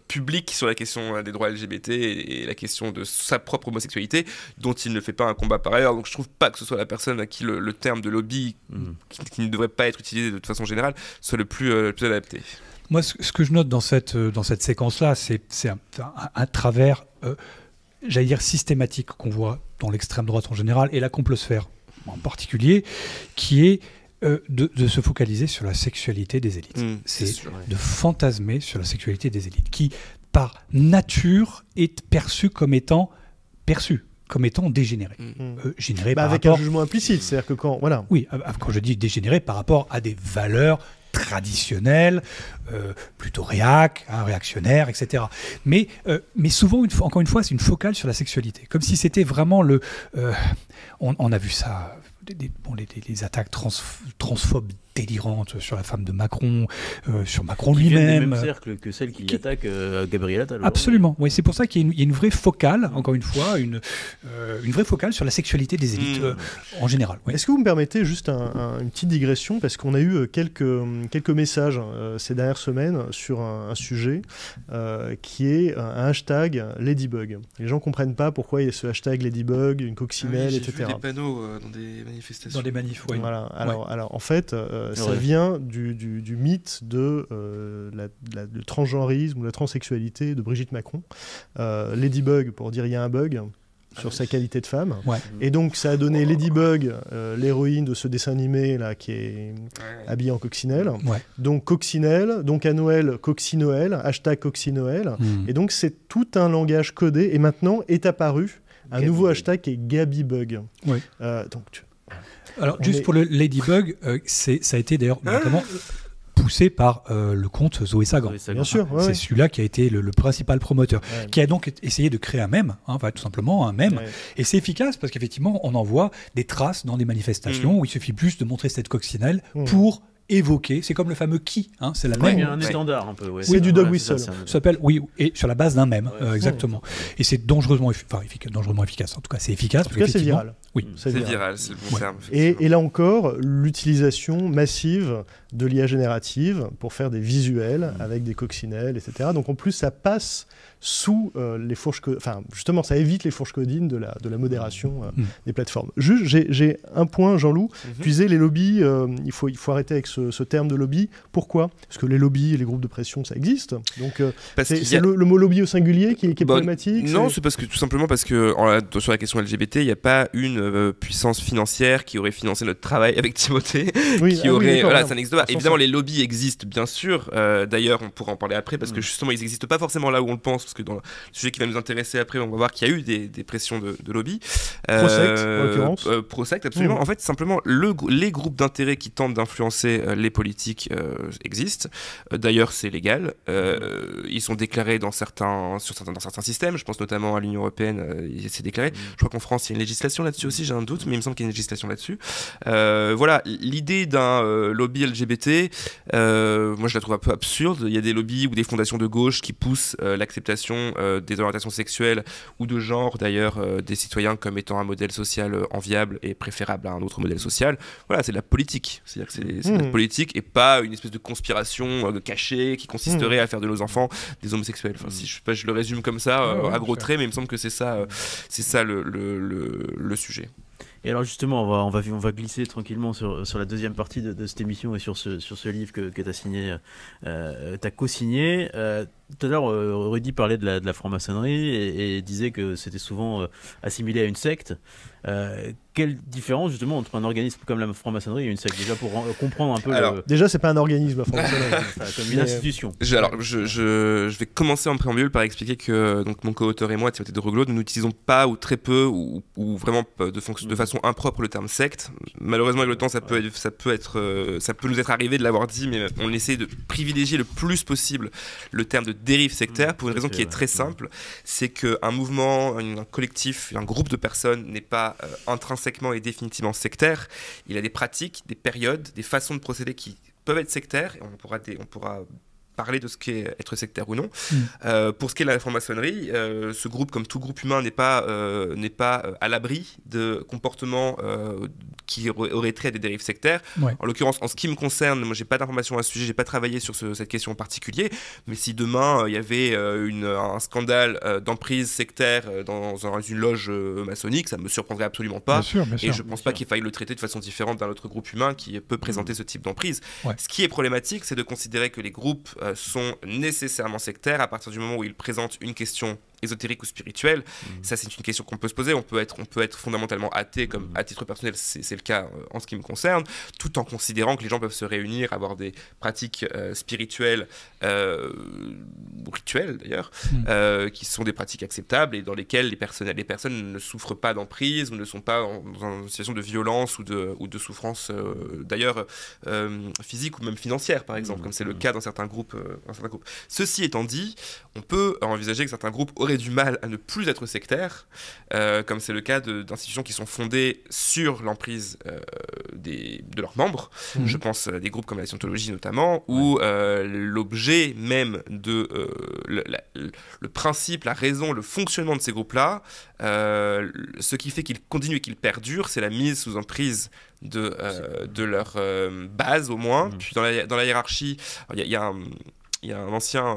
publique sur la question des droits LGBT et la question de sa propre homosexualité, dont il ne fait pas un combat par ailleurs. Donc je trouve pas que ce soit la personne à qui le terme de lobby, qui ne devrait pas être utilisé de façon générale, soit le plus adapté.
Moi, ce que je note dans cette séquence-là, c'est un travers, j'allais dire, systématique qu'on voit dans l'extrême droite en général et la complosphère en particulier, qui est de se focaliser sur la sexualité des élites. C'est de fantasmer sur la sexualité des élites, qui, par nature, est perçue comme étant dégénérée. Générée par
avec
rapport...
un jugement implicite, c'est-à-dire que quand... Voilà.
Oui, quand je dis dégénérée, par rapport à des valeurs traditionnelles, plutôt réactionnaires, etc. Mais souvent, encore une fois, c'est une focale sur la sexualité, comme si c'était vraiment le... on a vu ça... les attaques transphobes délirantes sur la femme de Macron, sur Macron lui-même.
Qui viennent des mêmes cercles que celles qui attaquent Gabriel Attal.
Absolument, oui, c'est pour ça qu'il y a une vraie focale, encore une fois, une vraie focale sur la sexualité des élites en général. Oui.
Est-ce que vous me permettez juste une petite digression, parce qu'on a eu quelques messages ces dernières semaines sur un sujet qui est un hashtag Ladybug. Les gens ne comprennent pas pourquoi il y a ce hashtag Ladybug, une coccinelle, etc.
J'ai vu des panneaux dans des manifestations.
Dans des manifs, oui.
Voilà. Alors en fait, ça vient du mythe du transgenrisme ou la transsexualité de Brigitte Macron. Ladybug, pour dire il y a un bug sur sa qualité de femme. Ouais. Et donc ça a donné Ladybug, l'héroïne de ce dessin animé là, qui est habillée en coccinelle. Ouais. Donc coccinelle, donc à Noël, Coccinoël, hashtag Coccinoël. Et donc c'est tout un langage codé. Et maintenant est apparu un nouveau hashtag qui est Gabybug. Oui.
Alors, juste pour le Ladybug, ça a été d'ailleurs notamment poussé par le compte Zoé Sagan.
Bien sûr.
C'est celui-là qui a été le principal promoteur, qui a donc essayé de créer un mème, tout simplement un mème. Ouais. Et c'est efficace parce qu'effectivement, on en voit des traces dans des manifestations où il suffit plus de montrer cette coccinelle pour évoquer, c'est comme le fameux qui, c'est la même.
Il y a un étendard un peu. Ouais.
C'est du dog whistle.
Ça s'appelle, et sur la base d'un mème, exactement. Et c'est dangereusement efficace. En tout cas, c'est efficace.
En tout cas, c'est viral.
Oui,
c'est viral, c'est le bon terme.
Et là encore, l'utilisation massive de l'IA générative pour faire des visuels avec des coccinelles, etc. Donc en plus, ça passe sous les fourches, justement, ça évite les fourches codines de la modération des plateformes. Juste, j'ai un point, Jean-Loup. Tu disais les lobbies, il faut arrêter avec ce terme de lobby. Pourquoi ? Parce que les lobbies et les groupes de pression, ça existe. Donc c'est le mot lobby au singulier qui est problématique.
Non, c'est tout simplement parce que sur la question LGBT, il n'y a pas une puissance financière qui aurait financé notre travail avec Timothée. Ça n'existe pas. Évidemment, les lobbies existent, bien sûr. D'ailleurs, on pourra en parler après parce que justement, ils n'existent pas forcément là où on le pense. Parce que dans le sujet qui va nous intéresser après, on va voir qu'il y a eu des pressions de lobby.
Pro-secte, en l'occurrence.
Pro-secte, absolument. En fait, simplement, les groupes d'intérêt qui tentent d'influencer les politiques existent. D'ailleurs, c'est légal. Ils sont déclarés dans certains systèmes. Je pense notamment à l'Union européenne. C'est déclaré. Je crois qu'en France, il y a une législation là-dessus aussi. J'ai un doute, mais il me semble qu'il y a une législation là-dessus. Voilà, l'idée d'un lobby LGBT, moi, je la trouve un peu absurde. Il y a des lobbies ou des fondations de gauche qui poussent l'acceptation des orientations sexuelles ou de genre, d'ailleurs, des citoyens comme étant un modèle social enviable et préférable à un autre modèle social. Voilà, c'est de la politique. C'est-à-dire que c'est de la politique et pas une espèce de conspiration cachée qui consisterait à faire de nos enfants des homosexuels. Enfin, si je le résume comme ça, à gros traits, mais il me semble que c'est ça le sujet.
Et alors justement, on va glisser tranquillement sur la deuxième partie de cette émission et sur ce livre que tu as signé, t'as co-signé. Tout à l'heure, Rudy parlait de la franc-maçonnerie et disait que c'était souvent assimilé à une secte. Quelle différence justement entre un organisme comme la franc-maçonnerie et une secte, déjà pour comprendre un peu
Déjà, c'est pas un organisme, la franc-maçonnerie.
Comme une institution.
Je vais commencer en préambule par expliquer que donc, mon co-auteur et moi, Timothée de Roglio, nous n'utilisons pas ou très peu ou vraiment de façon impropre le terme secte. Malheureusement, avec le temps, ça peut nous être arrivé de l'avoir dit, mais on essaie de privilégier le plus possible le terme de dérive sectaire pour une raison qui est très simple, c'est qu'un mouvement, un collectif, un groupe de personnes n'est pas intrinsèquement et définitivement sectaire. Il a des pratiques, des périodes, des façons de procéder qui peuvent être sectaires, et on pourra parler de ce qu'est être sectaire ou non. Pour ce qui est de la franc-maçonnerie, ce groupe, comme tout groupe humain, n'est pas à l'abri de comportements qui auraient trait à des dérives sectaires. Ouais. En l'occurrence, en ce qui me concerne, moi j'ai pas d'informations à ce sujet, j'ai pas travaillé sur cette question en particulier, mais si demain il y avait un scandale d'emprise sectaire dans une loge maçonnique, ça me surprendrait absolument pas. Bien sûr, je pense pas qu'il faille le traiter de façon différente d'un autre groupe humain qui peut présenter ce type d'emprise. Ouais. Ce qui est problématique, c'est de considérer que les groupes sont nécessairement sectaires à partir du moment où ils présentent une question ésotérique ou spirituelle. Ça, c'est une question qu'on peut se poser. On peut être fondamentalement athée, comme à titre personnel, c'est le cas en ce qui me concerne, tout en considérant que les gens peuvent se réunir, avoir des pratiques spirituelles ou rituelles d'ailleurs, qui sont des pratiques acceptables et dans lesquelles les personnes ne souffrent pas d'emprise ou ne sont pas dans une situation de violence ou de souffrance d'ailleurs physique ou même financière, par exemple, comme c'est le cas dans certains groupes. Ceci étant dit, on peut envisager que certains groupes auraient du mal à ne plus être sectaires, comme c'est le cas d'institutions qui sont fondées sur l'emprise de leurs membres. Je pense à des groupes comme la Scientologie notamment, où l'objet même de le principe, la raison, le fonctionnement de ces groupes-là, ce qui fait qu'ils continuent et qu'ils perdurent, c'est la mise sous emprise de leur base au moins. Puis dans la hiérarchie, il y a un ancien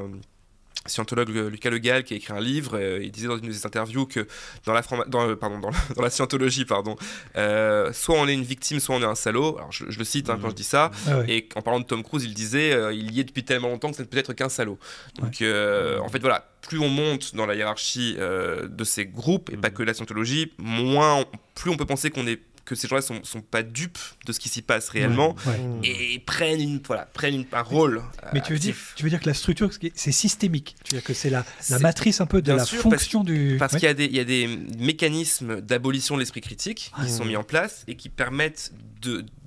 scientologue, Lucas Le Gall, qui a écrit un livre. Il disait dans une de ses interviews que dans la scientologie, soit on est une victime, soit on est un salaud. Alors je le cite quand je dis ça. Et en parlant de Tom Cruise, il disait il y est depuis tellement longtemps que ça ne peut être qu'un salaud. Donc en fait voilà, plus on monte dans la hiérarchie de ces groupes, et pas que la scientologie, plus on peut penser que ces gens-là sont pas dupes de ce qui s'y passe réellement et prennent un rôle.
Mais tu veux dire que la structure, c'est systémique. Tu veux dire que c'est la matrice un peu de la fonction du...
Parce qu'il y a des mécanismes d'abolition de l'esprit critique qui sont mis en place et qui permettent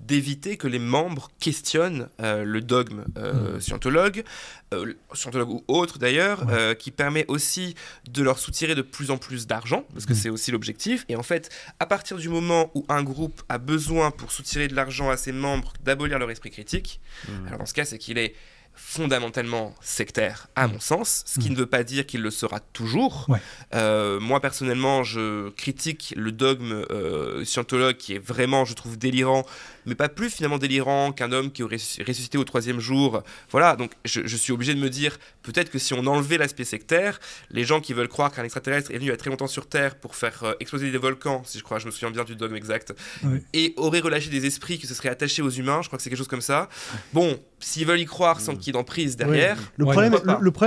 d'éviter que les membres questionnent le dogme scientologue ou autre d'ailleurs, qui permet aussi de leur soutirer de plus en plus d'argent, parce que c'est aussi l'objectif. Et en fait, à partir du moment où un groupe a besoin, pour soutirer de l'argent à ses membres, d'abolir leur esprit critique, alors dans ce cas, c'est qu'il est fondamentalement sectaire à mon sens, ce qui ne veut pas dire qu'il le sera toujours. Moi personnellement je critique le dogme scientologue qui est vraiment, je trouve, délirant, mais pas plus finalement délirant qu'un homme qui aurait ressuscité au 3e jour. Voilà, donc je suis obligé de me dire, peut-être que si on enlevait l'aspect sectaire, les gens qui veulent croire qu'un extraterrestre est venu il y a très longtemps sur Terre pour faire exploser des volcans, si je me souviens bien du dogme exact, et aurait relâché des esprits qui se seraient attachés aux humains, je crois que c'est quelque chose comme ça. Bon, s'ils veulent y croire sans qu'il y ait d'emprise derrière...
Le problème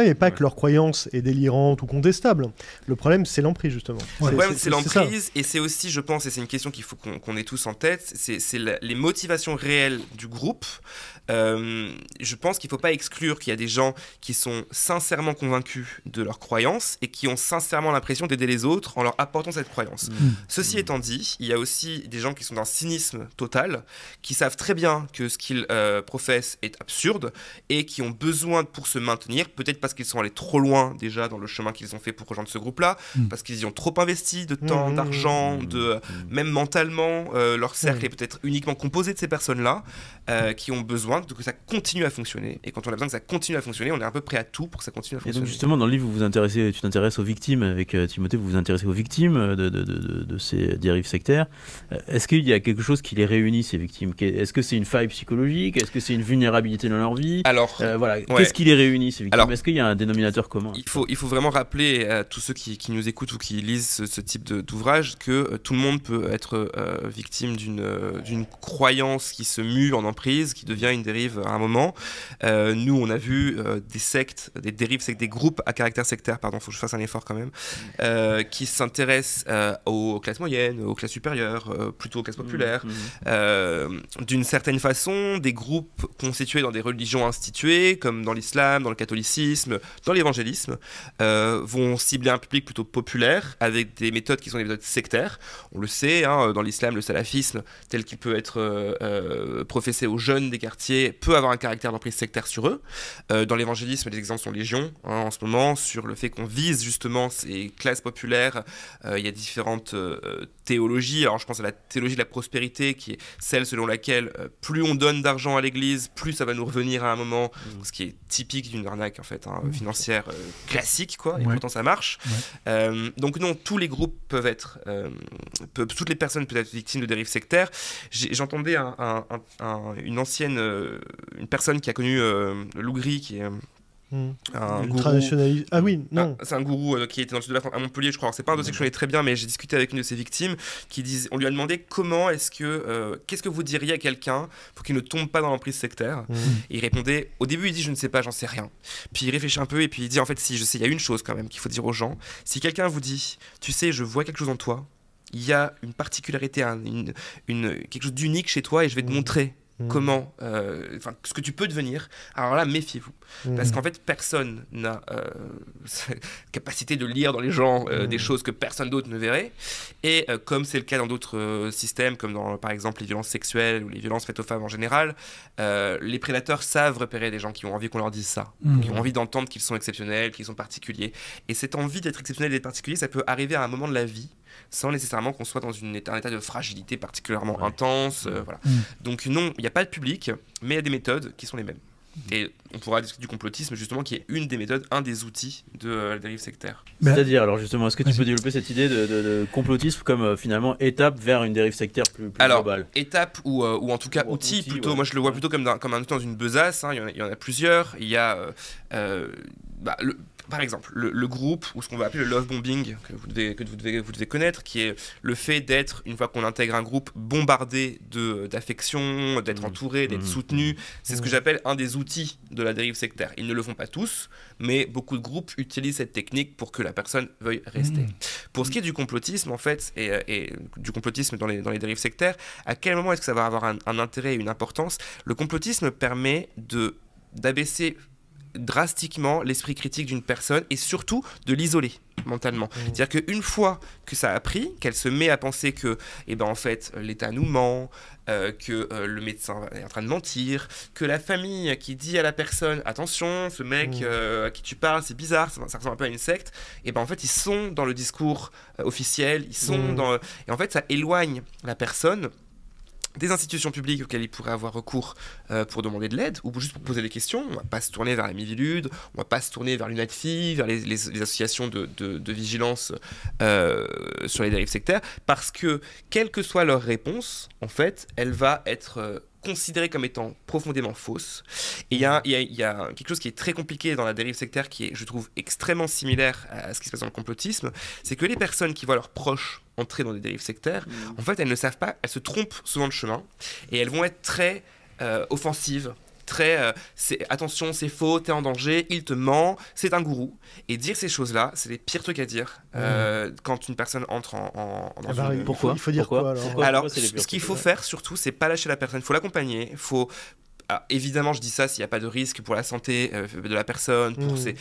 n'est pas que leur croyance est délirante ou contestable. Le problème, c'est l'emprise, justement.
Le problème, c'est l'emprise, et c'est aussi, je pense, et c'est une question qu'il faut qu'on ait tous en tête, c'est les motivations réelles du groupe. Je pense qu'il ne faut pas exclure qu'il y a des gens qui sont sincèrement convaincus de leur croyance et qui ont sincèrement l'impression d'aider les autres en leur apportant cette croyance. Ceci étant dit, il y a aussi des gens qui sont d'un cynisme total, qui savent très bien que ce qu'ils professent est absurde et qui ont besoin pour se maintenir, peut-être parce qu'ils sont allés trop loin déjà dans le chemin qu'ils ont fait pour rejoindre ce groupe-là, parce qu'ils y ont trop investi de temps, d'argent, même mentalement, leur cercle est peut-être uniquement composé de ces personnes-là, qui ont besoin que ça continue à fonctionner. Et quand on a besoin que ça continue à fonctionner, on est un peu prêt à tout pour que ça continue à fonctionner.
Et donc justement, dans le livre, tu t'intéresses aux victimes. Avec Timothée, vous vous intéressez aux victimes de ces dérives sectaires. Est-ce qu'il y a quelque chose qui les réunit, ces victimes? Est-ce que c'est une faille psychologique? Est-ce que c'est une vulnérabilité dans leur vie?
Alors,
voilà. Qu'est-ce qui les réunit, ces victimes? Est-ce qu'il y a un dénominateur commun?
Il faut vraiment rappeler à tous ceux qui nous écoutent ou qui lisent ce type d'ouvrage que tout le monde peut être victime d'une croyance qui se mue en emprise, qui devient une dérive à un moment. Nous, on a vu des sectes, des dérives, des groupes à caractère sectaire, pardon, faut que je fasse un effort quand même, qui s'intéressent aux classes moyennes, aux classes supérieures, plutôt aux classes populaires. D'une certaine façon, des groupes constitués dans des religions instituées, comme dans l'islam, dans le catholicisme, dans l'évangélisme, vont cibler un public plutôt populaire, avec des méthodes qui sont des méthodes sectaires. On le sait, dans l'islam, le salafisme, tel qu'il peut être professé aux jeunes des quartiers, peut avoir un caractère d'emprise sectaire sur eux. Dans l'évangélisme, les exemples sont légion en ce moment, sur le fait qu'on vise justement ces classes populaires. Il y a différentes théologies. Alors je pense à la théologie de la prospérité, qui est celle selon laquelle plus on donne d'argent à l'église, plus ça va nous revenir à un moment, ce qui est typique d'une arnaque en fait, financière classique, quoi, et pourtant ça marche. Donc non, tous les groupes peuvent être, toutes les personnes peuvent être victimes de dérives sectaires. J'entendais une ancienne, une personne qui a connu Lougri, qui est un gourou
traditionnaliste. Ah oui, non.
C'est un gourou qui était dans le sud de la France, à Montpellier, je crois. C'est pas un dossier que je connais très bien, mais j'ai discuté avec une de ses victimes on lui a demandé qu'est-ce que vous diriez à quelqu'un pour qu'il ne tombe pas dans l'emprise sectaire. Et il répondait, au début il dit je ne sais pas, j'en sais rien. Puis il réfléchit un peu et puis il dit en fait si je sais, il y a une chose quand même qu'il faut dire aux gens. Si quelqu'un vous dit tu sais je vois quelque chose en toi, il y a une particularité, quelque chose d'unique chez toi et je vais te montrer comment, ce que tu peux devenir. Alors là, méfiez-vous. Parce qu'en fait, personne n'a cette capacité de lire dans les gens des choses que personne d'autre ne verrait. Et comme c'est le cas dans d'autres systèmes, comme dans, par exemple, les violences sexuelles ou les violences faites aux femmes en général, les prédateurs savent repérer des gens qui ont envie qu'on leur dise ça, qui ont envie d'entendre qu'ils sont exceptionnels, qu'ils sont particuliers. Et cette envie d'être exceptionnel et d'être particulier, ça peut arriver à un moment de la vie, sans nécessairement qu'on soit dans un état de fragilité particulièrement intense. Voilà. Donc non, il n'y a pas de public, mais il y a des méthodes qui sont les mêmes. Et on pourra discuter du complotisme, justement, qui est une des méthodes, un des outils de la dérive sectaire.
C'est-à-dire, alors justement, est-ce que tu peux développer cette idée de complotisme comme finalement étape vers une dérive sectaire plus globale? Alors,
étape ou en tout cas outil, plutôt. Moi, je le vois plutôt comme un outil dans une besace. Il y en a plusieurs. Il y a... par exemple, le groupe, ou ce qu'on va appeler le love bombing, que vous devez connaître, qui est le fait d'être, une fois qu'on intègre un groupe, bombardé d'affection, d'être entouré, d'être soutenu. C'est ce que j'appelle un des outils de la dérive sectaire. Ils ne le font pas tous, mais beaucoup de groupes utilisent cette technique pour que la personne veuille rester. Pour ce qui est du complotisme, en fait, et du complotisme dans les dérives sectaires, à quel moment est-ce que ça va avoir un intérêt et une importance? Le complotisme permet d'abaisser drastiquement l'esprit critique d'une personne et surtout de l'isoler mentalement. C'est-à-dire qu'une fois que ça a pris, qu'elle se met à penser que en fait l'État nous ment, que le médecin est en train de mentir, que la famille qui dit à la personne attention, ce mec à qui tu parles c'est bizarre, ça ressemble un peu à une secte, en fait ils sont dans le discours officiel, ils sont dans et en fait ça éloigne la personne des institutions publiques auxquelles ils pourraient avoir recours pour demander de l'aide ou juste pour poser des questions. On ne va pas se tourner vers la Miviludes, on ne va pas se tourner vers l'UNADFI, vers les associations de vigilance sur les dérives sectaires, parce que, quelle que soit leur réponse, en fait, elle va être considérée comme étant profondément fausse. Et il y a quelque chose qui est très compliqué dans la dérive sectaire, qui est, je trouve, extrêmement similaire à ce qui se passe dans le complotisme, c'est que les personnes qui voient leurs proches entrer dans des dérives sectaires, en fait, elles ne savent pas, elles se trompent souvent de chemin, et elles vont être très offensives, très attention, c'est faux, t'es en danger, il te ment, c'est un gourou. Et dire ces choses-là, c'est les pires trucs à dire quand une personne entre dans une...
Pourquoi ?
Il faut dire quoi
alors ce qu'il faut faire surtout, c'est pas lâcher la personne, il faut l'accompagner, il faut... Alors, évidemment, je dis ça s'il n'y a pas de risque pour la santé de la personne, pour ses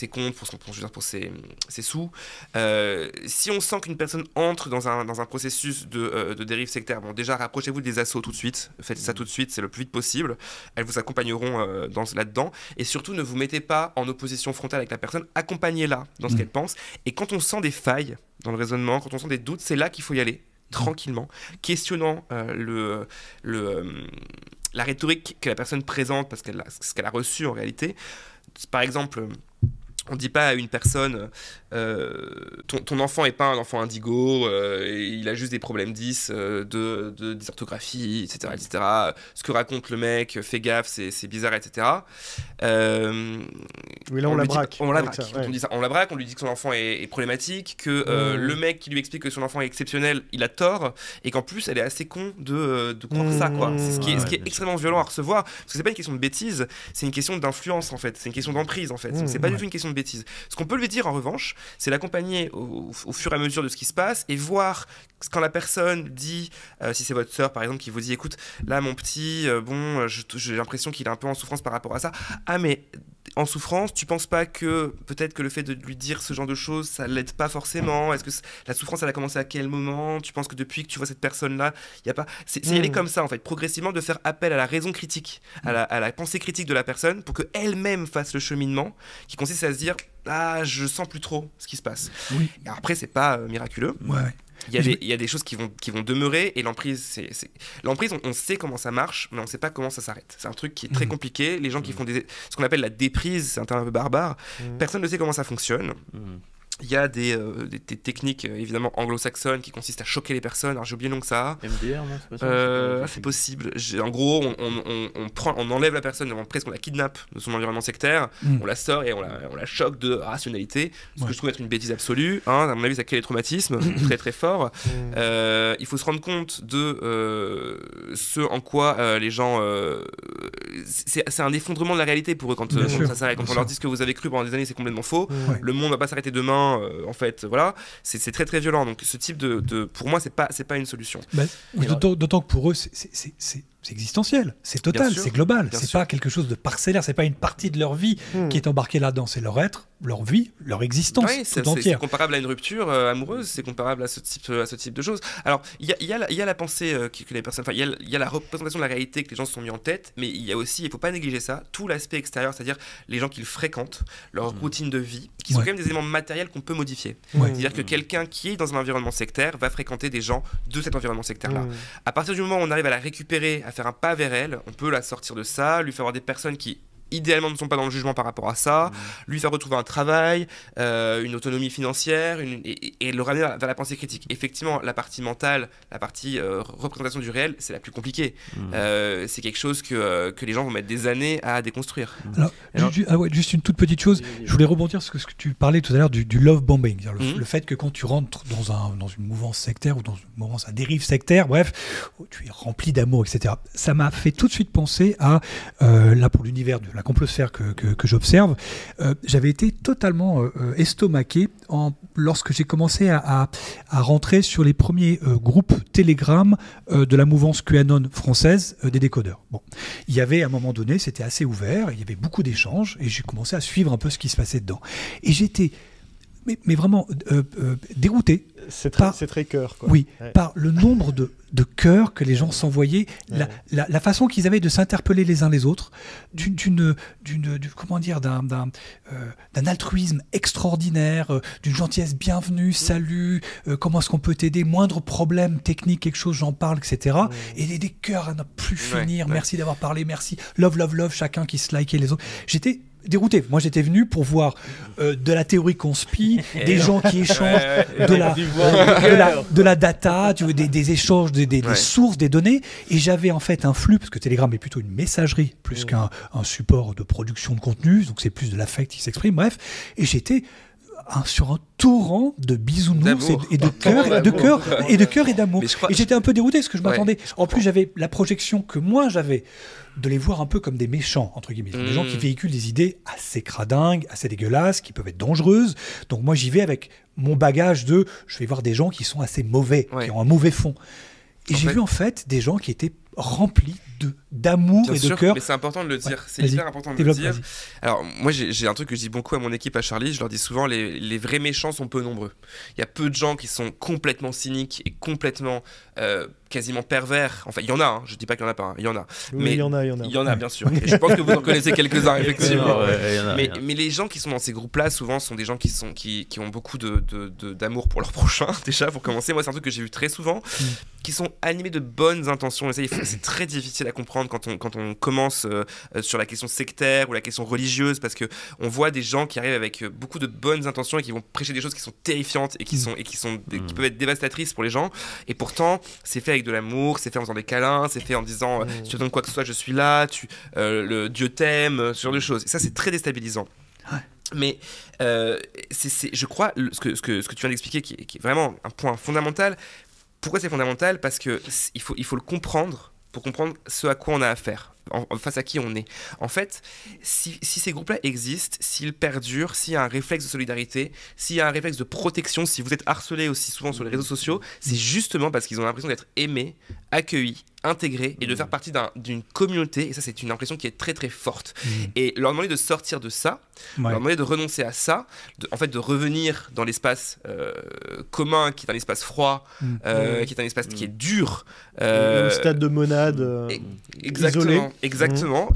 comptes, pour ses sous. Si on sent qu'une personne entre dans un processus de dérive sectaire, bon, déjà, rapprochez-vous des assos tout de suite. Faites ça tout de suite, c'est le plus vite possible. Elles vous accompagneront là-dedans. Et surtout, ne vous mettez pas en opposition frontale avec la personne. Accompagnez-la dans ce qu'elle pense. Et quand on sent des failles dans le raisonnement, quand on sent des doutes, c'est là qu'il faut y aller. Tranquillement, questionnant la rhétorique que la personne présente, parce ce qu'elle a reçu en réalité. Par exemple, on ne dit pas à une personne ton enfant n'est pas un enfant indigo, il a juste des problèmes 10 de dysorthographie, etc., etc. Ce que raconte le mec, fais gaffe, c'est bizarre, etc.
Oui, là on la braque.
On la braque. On dit ça, on la braque, on lui dit que son enfant est problématique, que le mec qui lui explique que son enfant est exceptionnel, il a tort, et qu'en plus elle est assez con de croire ça, quoi. C'est ce qui est extrêmement violent à recevoir, parce que c'est pas une question de bêtise, c'est une question d'influence en fait, c'est une question d'emprise en fait, c'est pas du tout une question de bêtise. Ce qu'on peut lui dire en revanche, c'est l'accompagner au fur et à mesure de ce qui se passe et voir quand la personne dit, si c'est votre sœur par exemple qui vous dit écoute, là mon petit, j'ai l'impression qu'il est un peu en souffrance par rapport à ça. Ah mais en souffrance, tu penses pas que peut-être que le fait de lui dire ce genre de choses, ça l'aide pas forcément? Est-ce que la souffrance elle a commencé à quel moment? Tu penses que depuis que tu vois cette personne-là, il y a pas... C'est y aller comme ça en fait, progressivement de faire appel à la raison critique, à la pensée critique de la personne pour qu'elle-même fasse le cheminement qui consiste à se dire ah je sens plus trop ce qui se passe. Oui. Et après c'est pas miraculeux. Ouais. Il y a des choses qui vont demeurer et l'emprise, l'emprise, on sait comment ça marche, mais on ne sait pas comment ça s'arrête. C'est un truc qui est très compliqué. Les gens qui font ce qu'on appelle la déprise, c'est un terme un peu barbare, personne ne sait comment ça fonctionne. Il y a des techniques évidemment anglo-saxonnes qui consistent à choquer les personnes. Alors j'ai oublié le nom que ça a.
MDR, non, c'est pas ça,
c'est possible. En gros, on enlève la personne, presque on la kidnappe de son environnement sectaire, on la sort et on la choque de rationalité. Ce que je trouve être une bêtise absolue. À mon avis, ça crée des traumatismes très très forts. Il faut se rendre compte de ce en quoi les gens. C'est un effondrement de la réalité pour eux quand ça s'arrête. Quand on leur dit ce que vous avez cru pendant des années, c'est complètement faux. Le monde ne va pas s'arrêter demain. En fait, voilà, c'est très très violent. Donc ce type pour moi, c'est pas une solution.
D'autant que pour eux, c'est existentiel, c'est total, c'est global. C'est pas quelque chose de parcellaire. C'est pas une partie de leur vie qui est embarquée là-dedans. C'est leur être, leur vie, leur existence tout entière.
C'est comparable à une rupture amoureuse. C'est comparable à ce type de choses. Alors il y a la pensée que les personnes, il y a la représentation de la réalité que les gens se sont mis en tête, mais il y a aussi, il faut pas négliger ça, tout l'aspect extérieur, c'est-à-dire les gens qu'ils fréquentent, leur routine de vie, qui sont quand même des éléments matériels qu'on peut modifier. C'est-à-dire que quelqu'un qui est dans un environnement sectaire va fréquenter des gens de cet environnement sectaire-là. À partir du moment où on arrive à la récupérer, à faire un pas vers elle, on peut la sortir de ça, lui faire avoir des personnes qui idéalement ne sont pas dans le jugement par rapport à ça, lui faire retrouver un travail, une autonomie financière et le ramener vers la pensée critique. Effectivement, la partie mentale, la partie représentation du réel, c'est la plus compliquée. C'est quelque chose que les gens vont mettre des années à déconstruire.
Alors, juste une toute petite chose, je voulais rebondir sur ce que tu parlais tout à l'heure du love bombing, le fait que quand tu rentres dans une mouvance sectaire ou dans une mouvance à dérive sectaire, bref, tu es rempli d'amour, etc. Ça m'a fait tout de suite penser à, là pour l'univers de la complosphère que j'observe, j'avais été totalement estomaqué lorsque j'ai commencé à rentrer sur les premiers groupes Telegram de la mouvance QAnon française des décodeurs. Bon, il y avait à un moment donné, c'était assez ouvert, il y avait beaucoup d'échanges et j'ai commencé à suivre un peu ce qui se passait dedans. Et j'étais mais vraiment dérouté.
C'est très cœur, quoi.
Oui, par le nombre de cœurs que les gens s'envoyaient, la façon qu'ils avaient de s'interpeller les uns les autres, d'un altruisme extraordinaire, d'une gentillesse bienvenue, salut, comment est-ce qu'on peut t'aider, moindre problème technique, quelque chose, j'en parle, etc. Et des cœurs à ne plus finir, merci d'avoir parlé, merci, love, love, love, chacun qui se likait les autres. J'étais dérouté. Moi, j'étais venu pour voir de la théorie conspi, des gens qui échangent de la data, tu veux, des échanges, des sources, des données. Et j'avais en fait un flux, parce que Telegram est plutôt une messagerie, plus qu'un support de production de contenu, donc c'est plus de l'affect qui s'exprime, bref. Et j'étais sur un torrent de bisounours et de cœur et d'amour. Et j'étais un peu dérouté parce que je m'attendais. En plus, j'avais la projection que moi j'avais de les voir un peu comme des méchants, entre guillemets. Des gens qui véhiculent des idées assez cradingues, assez dégueulasses, qui peuvent être dangereuses. Donc moi, j'y vais avec mon bagage je vais voir des gens qui sont assez mauvais, qui ont un mauvais fond. Et j'ai vu en fait des gens qui étaient remplis d'amour et de cœur.
Mais c'est important de le dire, c'est hyper important de le dire. Alors moi j'ai un truc que je dis beaucoup à mon équipe à Charlie, je leur dis souvent les vrais méchants sont peu nombreux. Il y a peu de gens qui sont complètement cyniques et complètement quasiment pervers. Enfin il y en a, hein. Je dis pas qu'il y en a pas, hein. Il y en a.
Oui,
mais
il y en a.
Il y en a bien sûr. Et je pense que vous en connaissez quelques-uns effectivement. Mais les gens qui sont dans ces groupes-là souvent sont des gens qui ont beaucoup d'amour pour leur prochain déjà pour commencer. Moi c'est un truc que j'ai vu très souvent, qui sont animés de bonnes intentions. Et ça, c'est très difficile à comprendre quand on commence sur la question sectaire ou la question religieuse, parce que on voit des gens qui arrivent avec beaucoup de bonnes intentions et qui vont prêcher des choses qui sont terrifiantes et qui peuvent être dévastatrices pour les gens. Et pourtant, c'est fait avec de l'amour, c'est fait en faisant des câlins, c'est fait en disant si tu te donnes quoi que ce soit, je suis là, Dieu t'aime, ce genre de choses. Et ça, c'est très déstabilisant. Mais je crois ce que tu viens d'expliquer qui est vraiment un point fondamental. Pourquoi c'est fondamental ? Parce que il faut le comprendre pour comprendre ce à quoi on a affaire, face à qui on est. En fait, si ces groupes-là existent, s'ils perdurent, s'il y a un réflexe de solidarité, s'il y a un réflexe de protection, si vous êtes harcelé aussi souvent sur les réseaux sociaux, c'est justement parce qu'ils ont l'impression d'être aimés, accueillis, intégrés et de faire partie d'une communauté. Et ça, c'est une impression qui est très très forte. Et leur demander de sortir de ça, leur demander de renoncer à ça, de revenir dans l'espace commun, qui est un espace froid, qui est un espace qui est dur.
Le stade de monade isolé.
Exactement.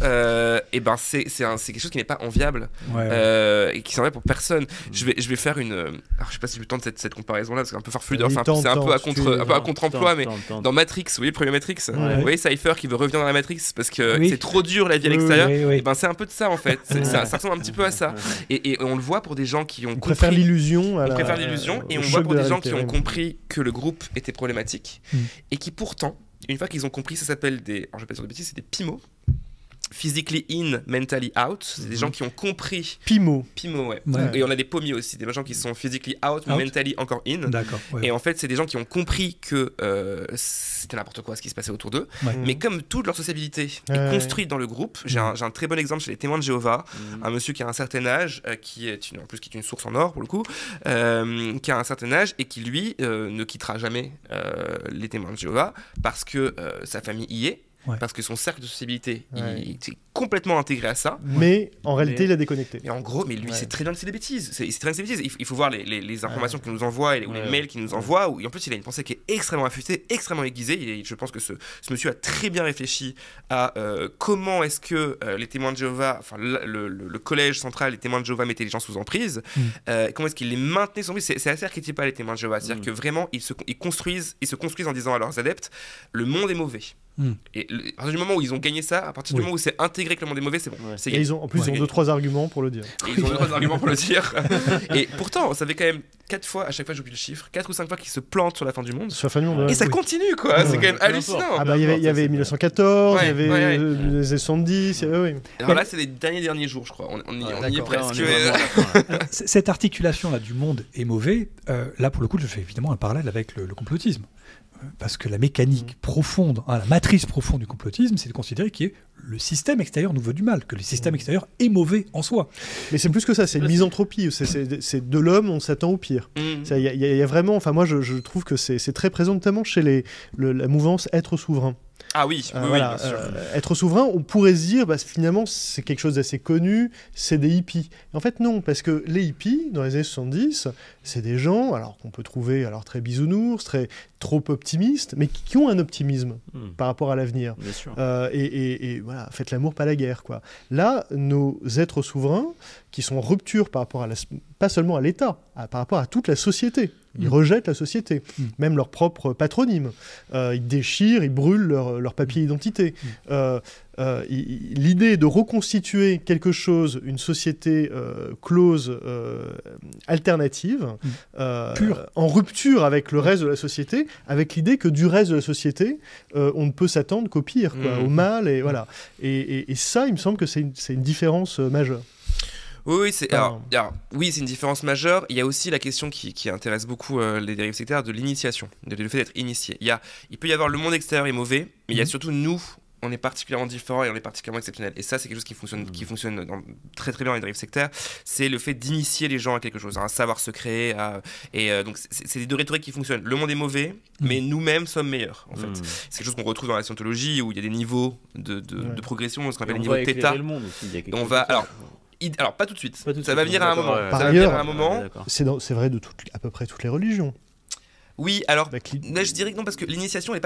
Et ben c'est quelque chose qui n'est pas enviable et qui s'en va pour personne. Je vais faire une. Alors je sais pas si j'ai eu le temps de cette comparaison là parce que c'est un peu farfelu. C'est un peu à contre-emploi, mais dans Matrix, vous voyez le premier Matrix. Vous voyez Cypher qui veut revenir dans la Matrix parce que c'est trop dur la vie à l'extérieur. Et ben c'est un peu de ça en fait. Ça ressemble un petit peu à ça. Et on le voit pour des gens qui ont compris.
On préfère l'illusion
et on voit pour des gens qui ont compris que le groupe était problématique et qui pourtant, une fois qu'ils ont compris, ça s'appelle alors je vais pas dire de bêtises, c'est des PIMO. Physically in, mentally out. C'est des gens qui ont compris.
PIMO,
ouais. Et on a des pommiers aussi, des gens qui sont physically out, mais mentally encore in.
D'accord.
Et en fait, c'est des gens qui ont compris que c'était n'importe quoi ce qui se passait autour d'eux. Mais comme toute leur sociabilité est construite dans le groupe, j'ai un très bon exemple chez les témoins de Jéhovah, un monsieur qui a un certain âge, qui est une source en or pour le coup, qui a un certain âge et qui lui ne quittera jamais les témoins de Jéhovah parce que sa famille y est. Parce que son cercle de sociabilité il est complètement intégré à ça.
Mais en réalité, il a déconnecté.
Et en gros, mais lui, c'est très bien que c'est des bêtises. Il faut voir les informations qu'il nous envoie ou les mails qu'il nous envoie. Et en plus, il a une pensée qui est extrêmement affûtée, extrêmement aiguisée. Je pense que ce monsieur a très bien réfléchi à comment est-ce que les témoins de Jéhovah, enfin le collège central, les témoins de Jéhovah mettaient les gens sous emprise. Comment est-ce qu'il les maintenait sous emprise. C'est assez archétypal, les témoins de Jéhovah. C'est-à-dire que vraiment, ils se construisent en disant à leurs adeptes, le monde est mauvais. Et à partir du moment où ils ont gagné ça, à partir du moment où c'est intégré que le monde est mauvais, c'est bon.
Et ils ont 2-3 arguments pour le dire.
Et pourtant, on savait quand même 4 fois, à chaque fois j'oublie le chiffre, 4 ou 5 fois qu'ils se plantent sur la fin du monde.
Sur la fin du monde.
Et ça continue quoi, c'est quand même hallucinant.
Ah bah il y avait 1914, il y avait les 70,
Alors là c'est les derniers jours je crois, on y est presque.
Cette articulation là du monde est mauvais, là pour le coup je fais évidemment un parallèle avec le complotisme. Parce que la mécanique profonde, la matrice profonde du complotisme, c'est de considérer que le système extérieur nous veut du mal, que le système extérieur est mauvais en soi.
Mais c'est plus que ça, c'est une misanthropie, c'est de l'homme, on s'attend au pire. Il y a vraiment, enfin moi je trouve que c'est très présent notamment chez la mouvance être souverain.
Ah oui,
voilà,
bien sûr.
Être souverain, on pourrait se dire, finalement, c'est quelque chose d'assez connu, c'est des hippies. Et en fait, non, parce que les hippies, dans les années 70, c'est des gens, alors qu'on peut trouver très bisounours, trop optimistes, mais qui ont un optimisme par rapport à l'avenir. Et voilà, faites l'amour, pas la guerre, quoi. Là, nos êtres souverains, qui sont en rupture par rapport pas seulement à l'État, par rapport à toute la société. Ils rejettent la société, même leur propre patronyme. Ils déchirent, ils brûlent leur papier d'identité. L'idée de reconstituer quelque chose, une société close, alternative, en rupture avec le reste de la société, avec l'idée que du reste de la société, on ne peut s'attendre qu'au pire, au mal, et voilà. Et ça, il me semble que c'est une différence majeure.
Oui, c'est une différence majeure. Il y a aussi la question qui intéresse beaucoup les dérives sectaires de l'initiation, le fait d'être initié. Il peut y avoir le monde extérieur est mauvais, mais il y a surtout nous. On est particulièrement différents et on est particulièrement exceptionnels. Et ça, c'est quelque chose qui fonctionne très très bien dans les dérives sectaires. C'est le fait d'initier les gens à quelque chose, à un savoir secret. Donc, c'est les deux rhétoriques qui fonctionnent. Le monde est mauvais, mais nous-mêmes sommes meilleurs, en fait. C'est quelque chose qu'on retrouve dans la scientologie où il y a des niveaux de progression, ce qu'on appelle les niveaux θ. On va... Alors, pas tout de suite. Ça va venir à un moment.
Par ailleurs, c'est vrai de à peu près toutes les religions.
Oui, alors, là, je dirais que non, parce que l'initiation, elle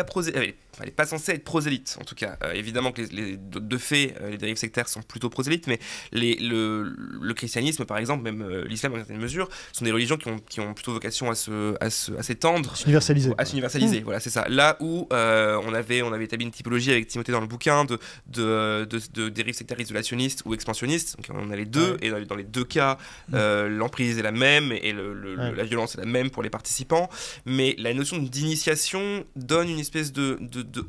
n'est pas censée être prosélyte, en tout cas. Évidemment que de fait, les dérives sectaires sont plutôt prosélytes, mais le christianisme, par exemple, même l'islam, dans certaines mesures, sont des religions qui ont plutôt vocation à s'étendre. À s'universaliser, voilà, c'est ça. Là où on avait établi une typologie avec Timothée dans le bouquin de dérives sectaires isolationnistes ou expansionnistes. Donc, on a les deux, et dans les deux cas, l'emprise est la même, et la violence est la même pour les participants. Mais la notion d'initiation donne une espèce de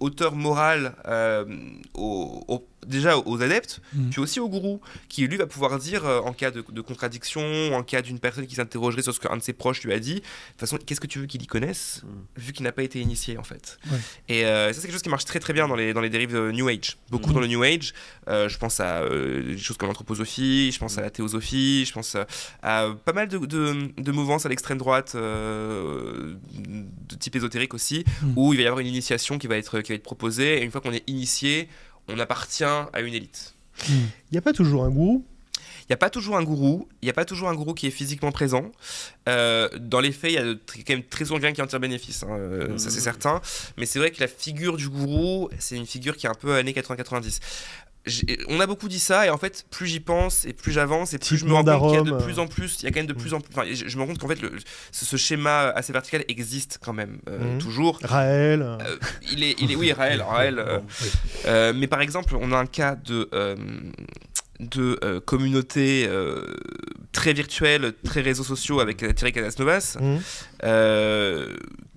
hauteur morale déjà aux adeptes, puis aussi au gourou, qui lui va pouvoir dire en cas de contradiction, en cas d'une personne qui s'interrogerait sur ce qu'un de ses proches lui a dit, de toute façon, qu'est-ce que tu veux qu'il y connaisse, vu qu'il n'a pas été initié, en fait. Et ça, c'est quelque chose qui marche très très bien dans les dérives New Age. Beaucoup dans le New Age, je pense à des choses comme l'anthroposophie, je pense à la théosophie, je pense à pas mal de mouvances à l'extrême droite, de type ésotérique aussi, où il va y avoir une initiation qui va être proposée, et une fois qu'on est initié, on appartient à une élite.
Il n'y a pas toujours un gourou.
Il n'y a pas toujours un gourou. Il n'y a pas toujours un gourou qui est physiquement présent. Dans les faits, il y a quand même très souvent quelqu'un qui en tire bénéfice. Ça, c'est certain. Mais c'est vrai que la figure du gourou, c'est une figure qui est un peu années 80-90. On a beaucoup dit ça, et en fait, plus j'y pense et plus j'avance, et plus je me rends compte qu'il y a de plus en plus, il y a quand même de plus en plus. Enfin, je me rends compte qu'en fait, ce schéma assez vertical existe quand même toujours.
Raël.
Oui, Raël. Mais par exemple, on a un cas de communauté très virtuelle, très réseaux sociaux avec Thierry Casasnovas,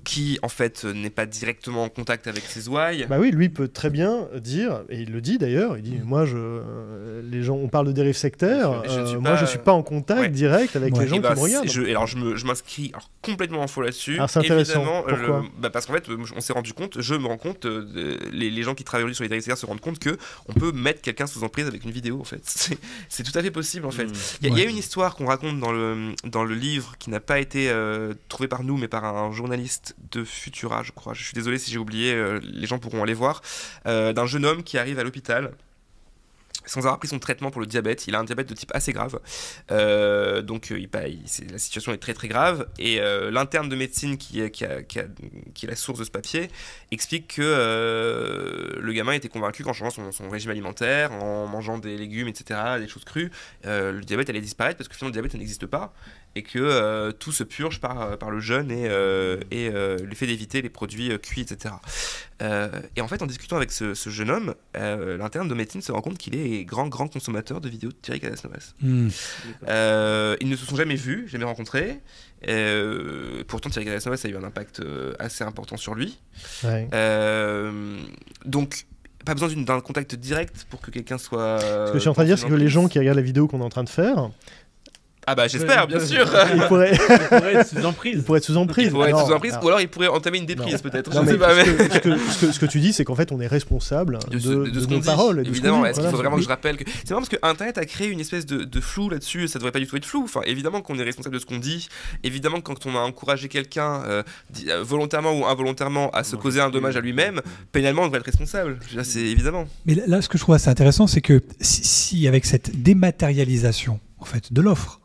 qui en fait n'est pas directement en contact avec ses ouailles.
Bah oui, lui peut très bien dire, et il le dit d'ailleurs, il dit moi les gens, on parle de dérives sectaires, moi je suis pas en contact direct avec les gens qui me regardent.
Je m'inscris complètement en faux là-dessus.
Alors c'est intéressant. Pourquoi
parce qu'en fait on s'est rendu compte, je me rends compte, les gens qui travaillent sur les dérives sectaires se rendent compte que on peut mettre quelqu'un sous emprise avec une vidéo en fait. C'est tout à fait possible en fait. Il y a une histoire qu'on raconte dans le livre qui n'a pas été trouvée par nous mais par un journaliste de Futura, je crois. Je suis désolé si j'ai oublié, les gens pourront aller voir, d'un jeune homme qui arrive à l'hôpital sans avoir pris son traitement pour le diabète. Il a un diabète de type assez grave, donc la situation est très très grave, et l'interne de médecine qui est la source de ce papier explique que le gamin était convaincu qu'en changeant son régime alimentaire, en mangeant des légumes, etc., des choses crues, le diabète allait disparaître, parce que finalement le diabète n'existe pas, et que tout se purge par le jeûne et le fait d'éviter les produits cuits, etc. Et en fait, en discutant avec ce jeune homme, l'interne de médecine se rend compte qu'il est grand consommateur de vidéos de Thierry Casasnovas. Ils ne se sont jamais vus, jamais rencontrés. Pourtant, Thierry Casasnovas a eu un impact assez important sur lui. Donc, pas besoin d'un contact direct pour que quelqu'un soit...
Ce que je suis en train de dire, c'est que les gens qui regardent la vidéo qu'on est en train de faire...
Ah bah j'espère, bien sûr.
Il pourrait
être sous emprise.
Il pourrait être sous emprise.
Ou alors il pourrait entamer une déprise peut-être.
Non,
Je sais pas.
Ce que tu dis, c'est qu'en fait, on est responsable de nos paroles.
Évidemment, est-ce qu'il faut vraiment que je rappelle que c'est marrant parce que Internet a créé une espèce de flou là-dessus. Ça devrait pas du tout être flou. Enfin, évidemment qu'on est responsable de ce qu'on dit. Évidemment que quand on a encouragé quelqu'un volontairement ou involontairement à se causer un dommage à lui-même, pénalement on devrait être responsable. C'est évidemment.
Mais là, ce que je trouve assez intéressant, c'est que si avec cette dématérialisation en fait de l'offre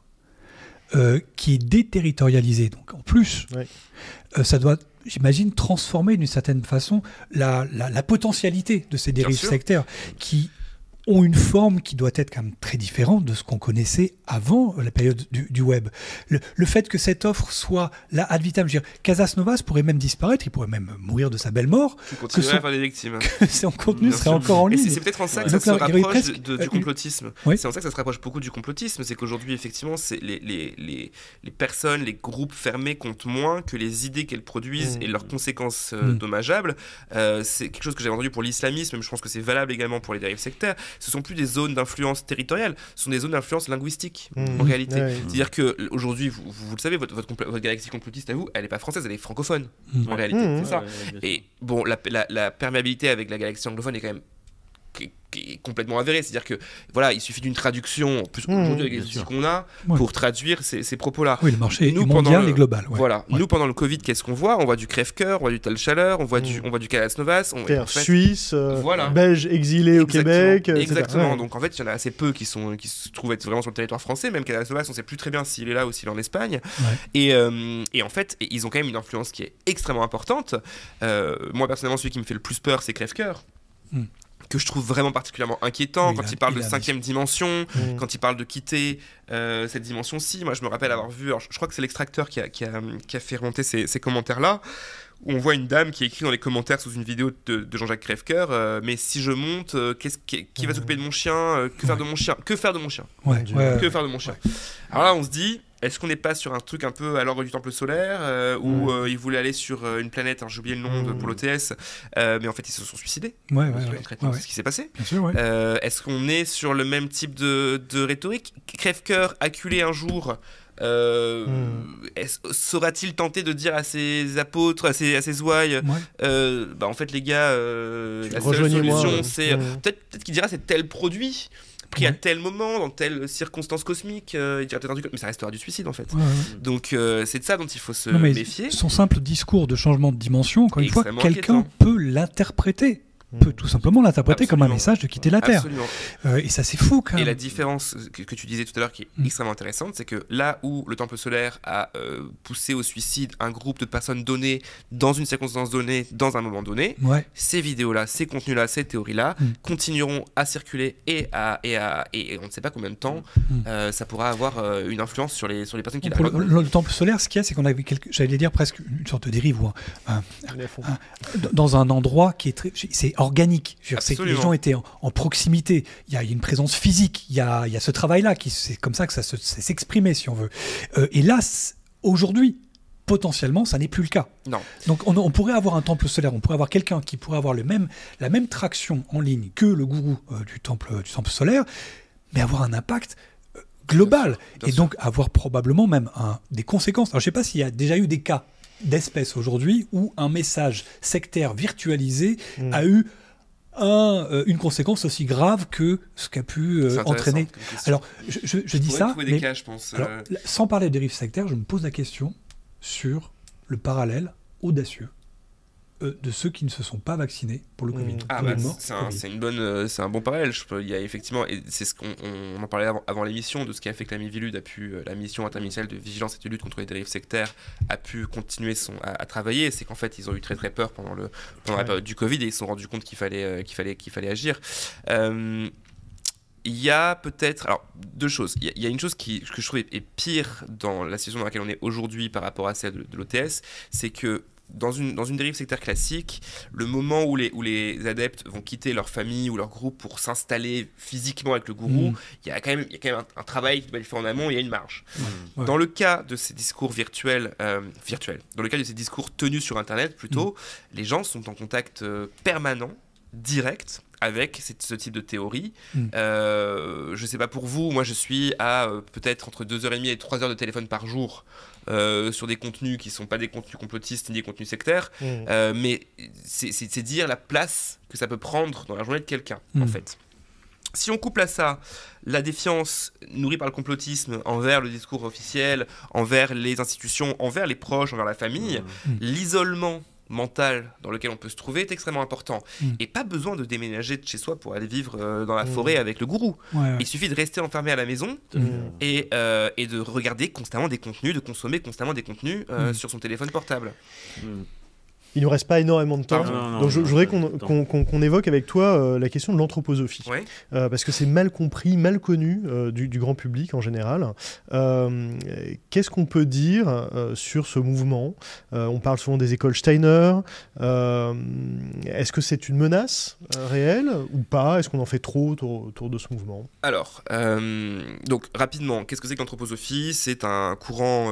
qui est déterritorialisée, donc en plus, ça doit, j'imagine, transformer d'une certaine façon la potentialité de ces dérives sectaires qui ont une forme qui doit être quand même très différente de ce qu'on connaissait avant la période du web. Le fait que cette offre soit là ad vitam, je veux dire, Casas Novas pourrait même disparaître, il pourrait même mourir de sa belle mort.
Tu continuerais à faire des victimes.
Que son contenu serait encore en ligne.
Et c'est peut-être en ça que ça se rapproche du complotisme. C'est en ça que ça se rapproche beaucoup du complotisme, c'est qu'aujourd'hui, effectivement, c'est les personnes, les groupes fermés comptent moins que les idées qu'elles produisent et leurs conséquences dommageables. C'est quelque chose que j'avais entendu pour l'islamisme, mais je pense que c'est valable également pour les dérives sectaires. Ce sont plus des zones d'influence territoriale, ce sont des zones d'influence linguistique en réalité. C'est-à-dire qu'aujourd'hui, vous le savez, votre galaxie complotiste à vous, elle n'est pas française, elle est francophone en réalité. C'est ça. Et bon, la perméabilité avec la galaxie anglophone est quand même qui est complètement avéré, c'est-à-dire que voilà, il suffit d'une traduction, en plus aujourd'hui avec les outils qu'on a, pour traduire ces propos-là.
Oui, le marché mondial et global.
Voilà, nous pendant le Covid, qu'est-ce qu'on voit ? On voit du crève-cœur, on voit du Tal Chaleur, on voit du Casas Novas,
Suisse, Belge exilé au Québec.
Exactement. Donc en fait, il y en a assez peu qui se trouvent être vraiment sur le territoire français. Même Casas Novas, on ne sait plus très bien s'il est là ou s'il est en Espagne. Et en fait, ils ont quand même une influence qui est extrêmement importante. Moi personnellement, celui qui me fait le plus peur, c'est crève-cœur. Que je trouve vraiment particulièrement inquiétant quand il parle de 5e dimension, quand il parle de quitter cette dimension-ci. Moi, je me rappelle avoir vu, alors, je crois que c'est l'extracteur qui a fait remonter ces commentaires-là, où on voit une dame qui écrit dans les commentaires sous une vidéo de Jean-Jacques Crèvecoeur, mais si je monte, qui va s'occuper de mon chien, que faire de mon chien ? Que faire de mon chien ? Que faire de mon chien ? Alors là, on se dit, est-ce qu'on n'est pas sur un truc un peu à l'ordre du temple solaire où ils voulaient aller sur une planète, j'ai oublié le nom pour l'OTS, mais en fait ils se sont suicidés. C'est ce qui s'est passé. Est-ce qu'on est sur le même type de rhétorique ? Crèvecoeur, acculé un jour, saura-t-il tenter de dire à ses apôtres, à ses ouailles, en fait les gars, la seule solution c'est peut-être qu'il dira c'est tel produit pris à tel moment, dans telle circonstance cosmique, il dira peut-être un truc, mais ça restera du suicide en fait. Donc c'est de ça dont il faut se méfier.
Son simple discours de changement de dimension, encore une fois, quelqu'un peut l'interpréter. Peut tout simplement l'interpréter comme un message de quitter la Terre. Et ça, c'est fou, quand même.
Et la différence que tu disais tout à l'heure, qui est extrêmement intéressante, c'est que là où le Temple solaire a poussé au suicide un groupe de personnes données dans une circonstance donnée, dans un moment donné, ces vidéos-là, ces contenus-là, ces théories-là continueront à circuler et on ne sait pas combien de temps ça pourra avoir une influence sur les personnes qui la racontent.
Le Temple solaire, ce qu'il y a, c'est qu'on a vu j'allais dire presque une sorte de dérive, dans un endroit qui est c'est organique. C'est que les gens étaient en proximité. Il y a une présence physique. Il y a ce travail-là. C'est comme ça que ça s'exprimait, si on veut. Et là, aujourd'hui, potentiellement, ça n'est plus le cas.
Non.
Donc, on pourrait avoir un temple solaire. On pourrait avoir quelqu'un qui pourrait avoir la même traction en ligne que le gourou du temple solaire, mais avoir un impact global. Bien sûr. Donc, avoir probablement même des conséquences. Alors, je ne sais pas s'il y a déjà eu des cas d'espèces aujourd'hui où un message sectaire virtualisé a eu une conséquence aussi grave que ce qu'a pu entraîner. Alors, je dis ça, mais
cas, je pense.
Alors, sans parler de dérive sectaire, je me pose la question sur le parallèle audacieux de ceux qui ne se sont pas vaccinés pour le Covid.
C'est un bon parallèle. Il y a effectivement, et c'est ce qu'on en parlait avant l'émission, de ce qui a fait que la Mivilude la mission interministérielle de vigilance et de lutte contre les dérives sectaires a pu continuer à travailler. C'est qu'en fait, ils ont eu très très peur pendant la période du Covid et ils se sont rendus compte qu'il fallait agir. Il y a peut-être... Alors, deux choses. Il y a une chose que je trouve est pire dans la situation dans laquelle on est aujourd'hui par rapport à celle de l'OTS, c'est que dans une dérive sectaire classique, le moment où les adeptes vont quitter leur famille ou leur groupe pour s'installer physiquement avec le gourou, il y a quand même un travail qui doit être fait en amont, il y a une marge. Dans le cas de ces discours virtuels, dans le cas de ces discours tenus sur Internet plutôt, les gens sont en contact permanent, direct avec ce type de théorie. Je ne sais pas pour vous, moi je suis à peut-être entre 2h30 et 3h de téléphone par jour sur des contenus qui ne sont pas des contenus complotistes ni des contenus sectaires, mais c'est dire la place que ça peut prendre dans la journée de quelqu'un, en fait. Si on couple à ça la défiance nourrie par le complotisme envers le discours officiel, envers les institutions, envers les proches, envers la famille, l'isolement mental dans lequel on peut se trouver est extrêmement important. Et pas besoin de déménager de chez soi pour aller vivre dans la forêt avec le gourou. Il suffit de rester enfermé à la maison et de regarder constamment des contenus, de consommer constamment des contenus sur son téléphone portable.
Il ne nous reste pas énormément de temps, donc je voudrais qu'on évoque avec toi la question de l'anthroposophie, parce que c'est mal compris, mal connu du grand public en général. Qu'est-ce qu'on peut dire sur ce mouvement? On parle souvent des écoles Steiner. Est-ce que c'est une menace réelle ou pas? Est-ce qu'on en fait trop autour de ce mouvement?
Alors, donc rapidement, qu'est-ce que c'est que l'anthroposophie? C'est un courant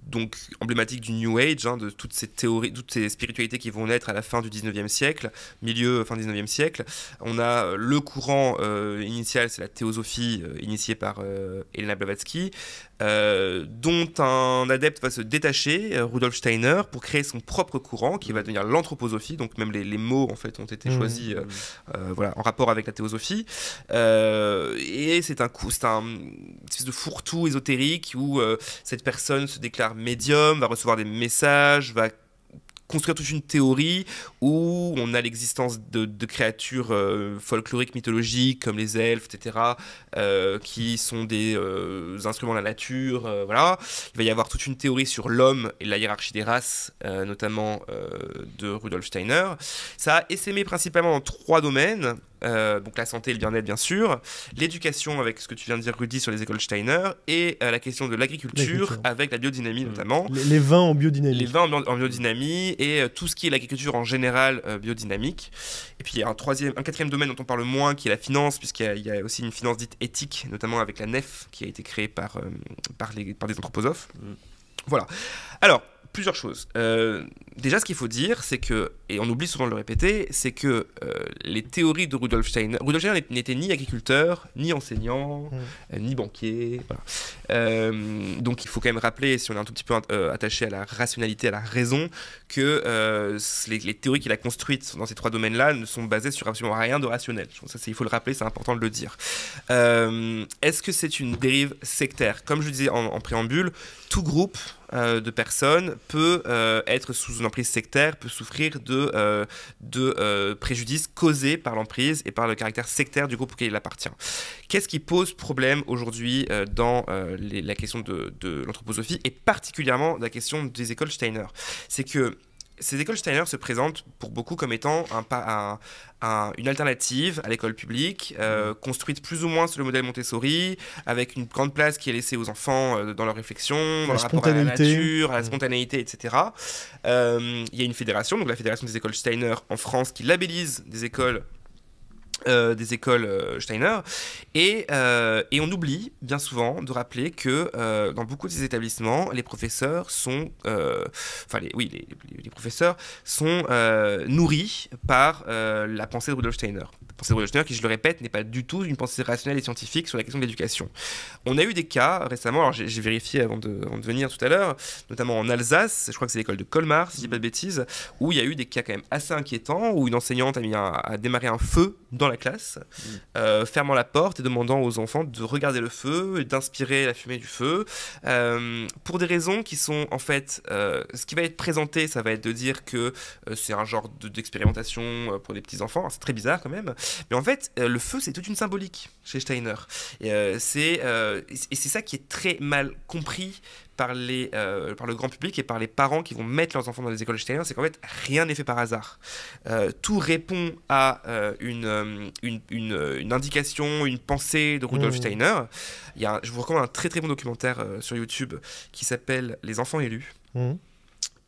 donc emblématique du New Age, de toutes ces théories, toutes ces spiritualités qui vont naître à la fin du 19e siècle, fin 19e siècle. On a le courant initial, c'est la théosophie initiée par Helena Blavatsky, dont un adepte va se détacher, Rudolf Steiner, pour créer son propre courant qui va devenir l'anthroposophie. Donc même les mots en fait ont été choisis en rapport avec la théosophie. Et c'est une espèce de fourre-tout ésotérique où cette personne se déclare médium, va recevoir des messages, va construire toute une théorie où on a l'existence de créatures folkloriques, mythologiques, comme les elfes, etc., qui sont des instruments de la nature. Voilà. Il va y avoir toute une théorie sur l'homme et la hiérarchie des races, notamment de Rudolf Steiner. Ça a essaimé principalement dans 3 domaines. Donc la santé et le bien-être, bien sûr, l'éducation avec ce que tu viens de dire, Rudy, sur les écoles Steiner, et la question de l'agriculture avec la biodynamie notamment.
Les vins en biodynamie.
Les vins en biodynamie et tout ce qui est l'agriculture en général biodynamique. Et puis il y a un 4e domaine dont on parle moins, qui est la finance, puisqu'il y a aussi une finance dite éthique, notamment avec la nef qui a été créée par des anthroposophes. Voilà. Alors, plusieurs choses. Déjà, ce qu'il faut dire, c'est que, et on oublie souvent de le répéter, c'est que les théories de Rudolf Steiner n'était ni agriculteur, ni enseignant, ni banquier. Voilà. Donc il faut quand même rappeler, si on est un tout petit peu attaché à la rationalité, à la raison, que les théories qu'il a construites dans ces 3 domaines-là ne sont basées sur absolument rien de rationnel. Ça, il faut le rappeler, c'est important de le dire. Est-ce que c'est une dérive sectaire? Comme je le disais en préambule, tout groupe de personnes peut être sous une emprise sectaire, peut souffrir de préjudices causés par l'emprise et par le caractère sectaire du groupe auquel il appartient. Qu'est-ce qui pose problème aujourd'hui dans la question de l'anthroposophie, et particulièrement la question des écoles Steiner? C'est que ces écoles Steiner se présentent pour beaucoup comme étant une alternative à l'école publique, construite plus ou moins sur le modèle Montessori, avec une grande place qui est laissée aux enfants dans leur réflexion, dans leur rapport à la nature, à la spontanéité, etc. Il y a une fédération, donc la Fédération des écoles Steiner en France, qui labellise des écoles Steiner, et on oublie bien souvent de rappeler que dans beaucoup de ces établissements, les professeurs sont les professeurs sont nourris par la pensée de Rudolf Steiner. La pensée de Rudolf Steiner, qui, je le répète, n'est pas du tout une pensée rationnelle et scientifique sur la question de l'éducation. On a eu des cas récemment, alors j'ai vérifié avant de venir tout à l'heure, notamment en Alsace, je crois que c'est l'école de Colmar, si je dis pas de bêtises, où il y a eu des cas quand même assez inquiétants, où une enseignante a démarré un feu dans la classe, fermant la porte et demandant aux enfants de regarder le feu et d'inspirer la fumée du feu, pour des raisons qui sont en fait, ce qui va être présenté, ça va être de dire que c'est un genre d'expérimentation pour les petits enfants. C'est très bizarre quand même, mais en fait le feu, c'est toute une symbolique chez Steiner, et c'est ça qui est très mal compris par le grand public et par les parents qui vont mettre leurs enfants dans les écoles Steiner. C'est qu'en fait rien n'est fait par hasard. Tout répond à une indication, une pensée de Rudolf Steiner. Je vous recommande un très très bon documentaire sur YouTube qui s'appelle Les enfants élus,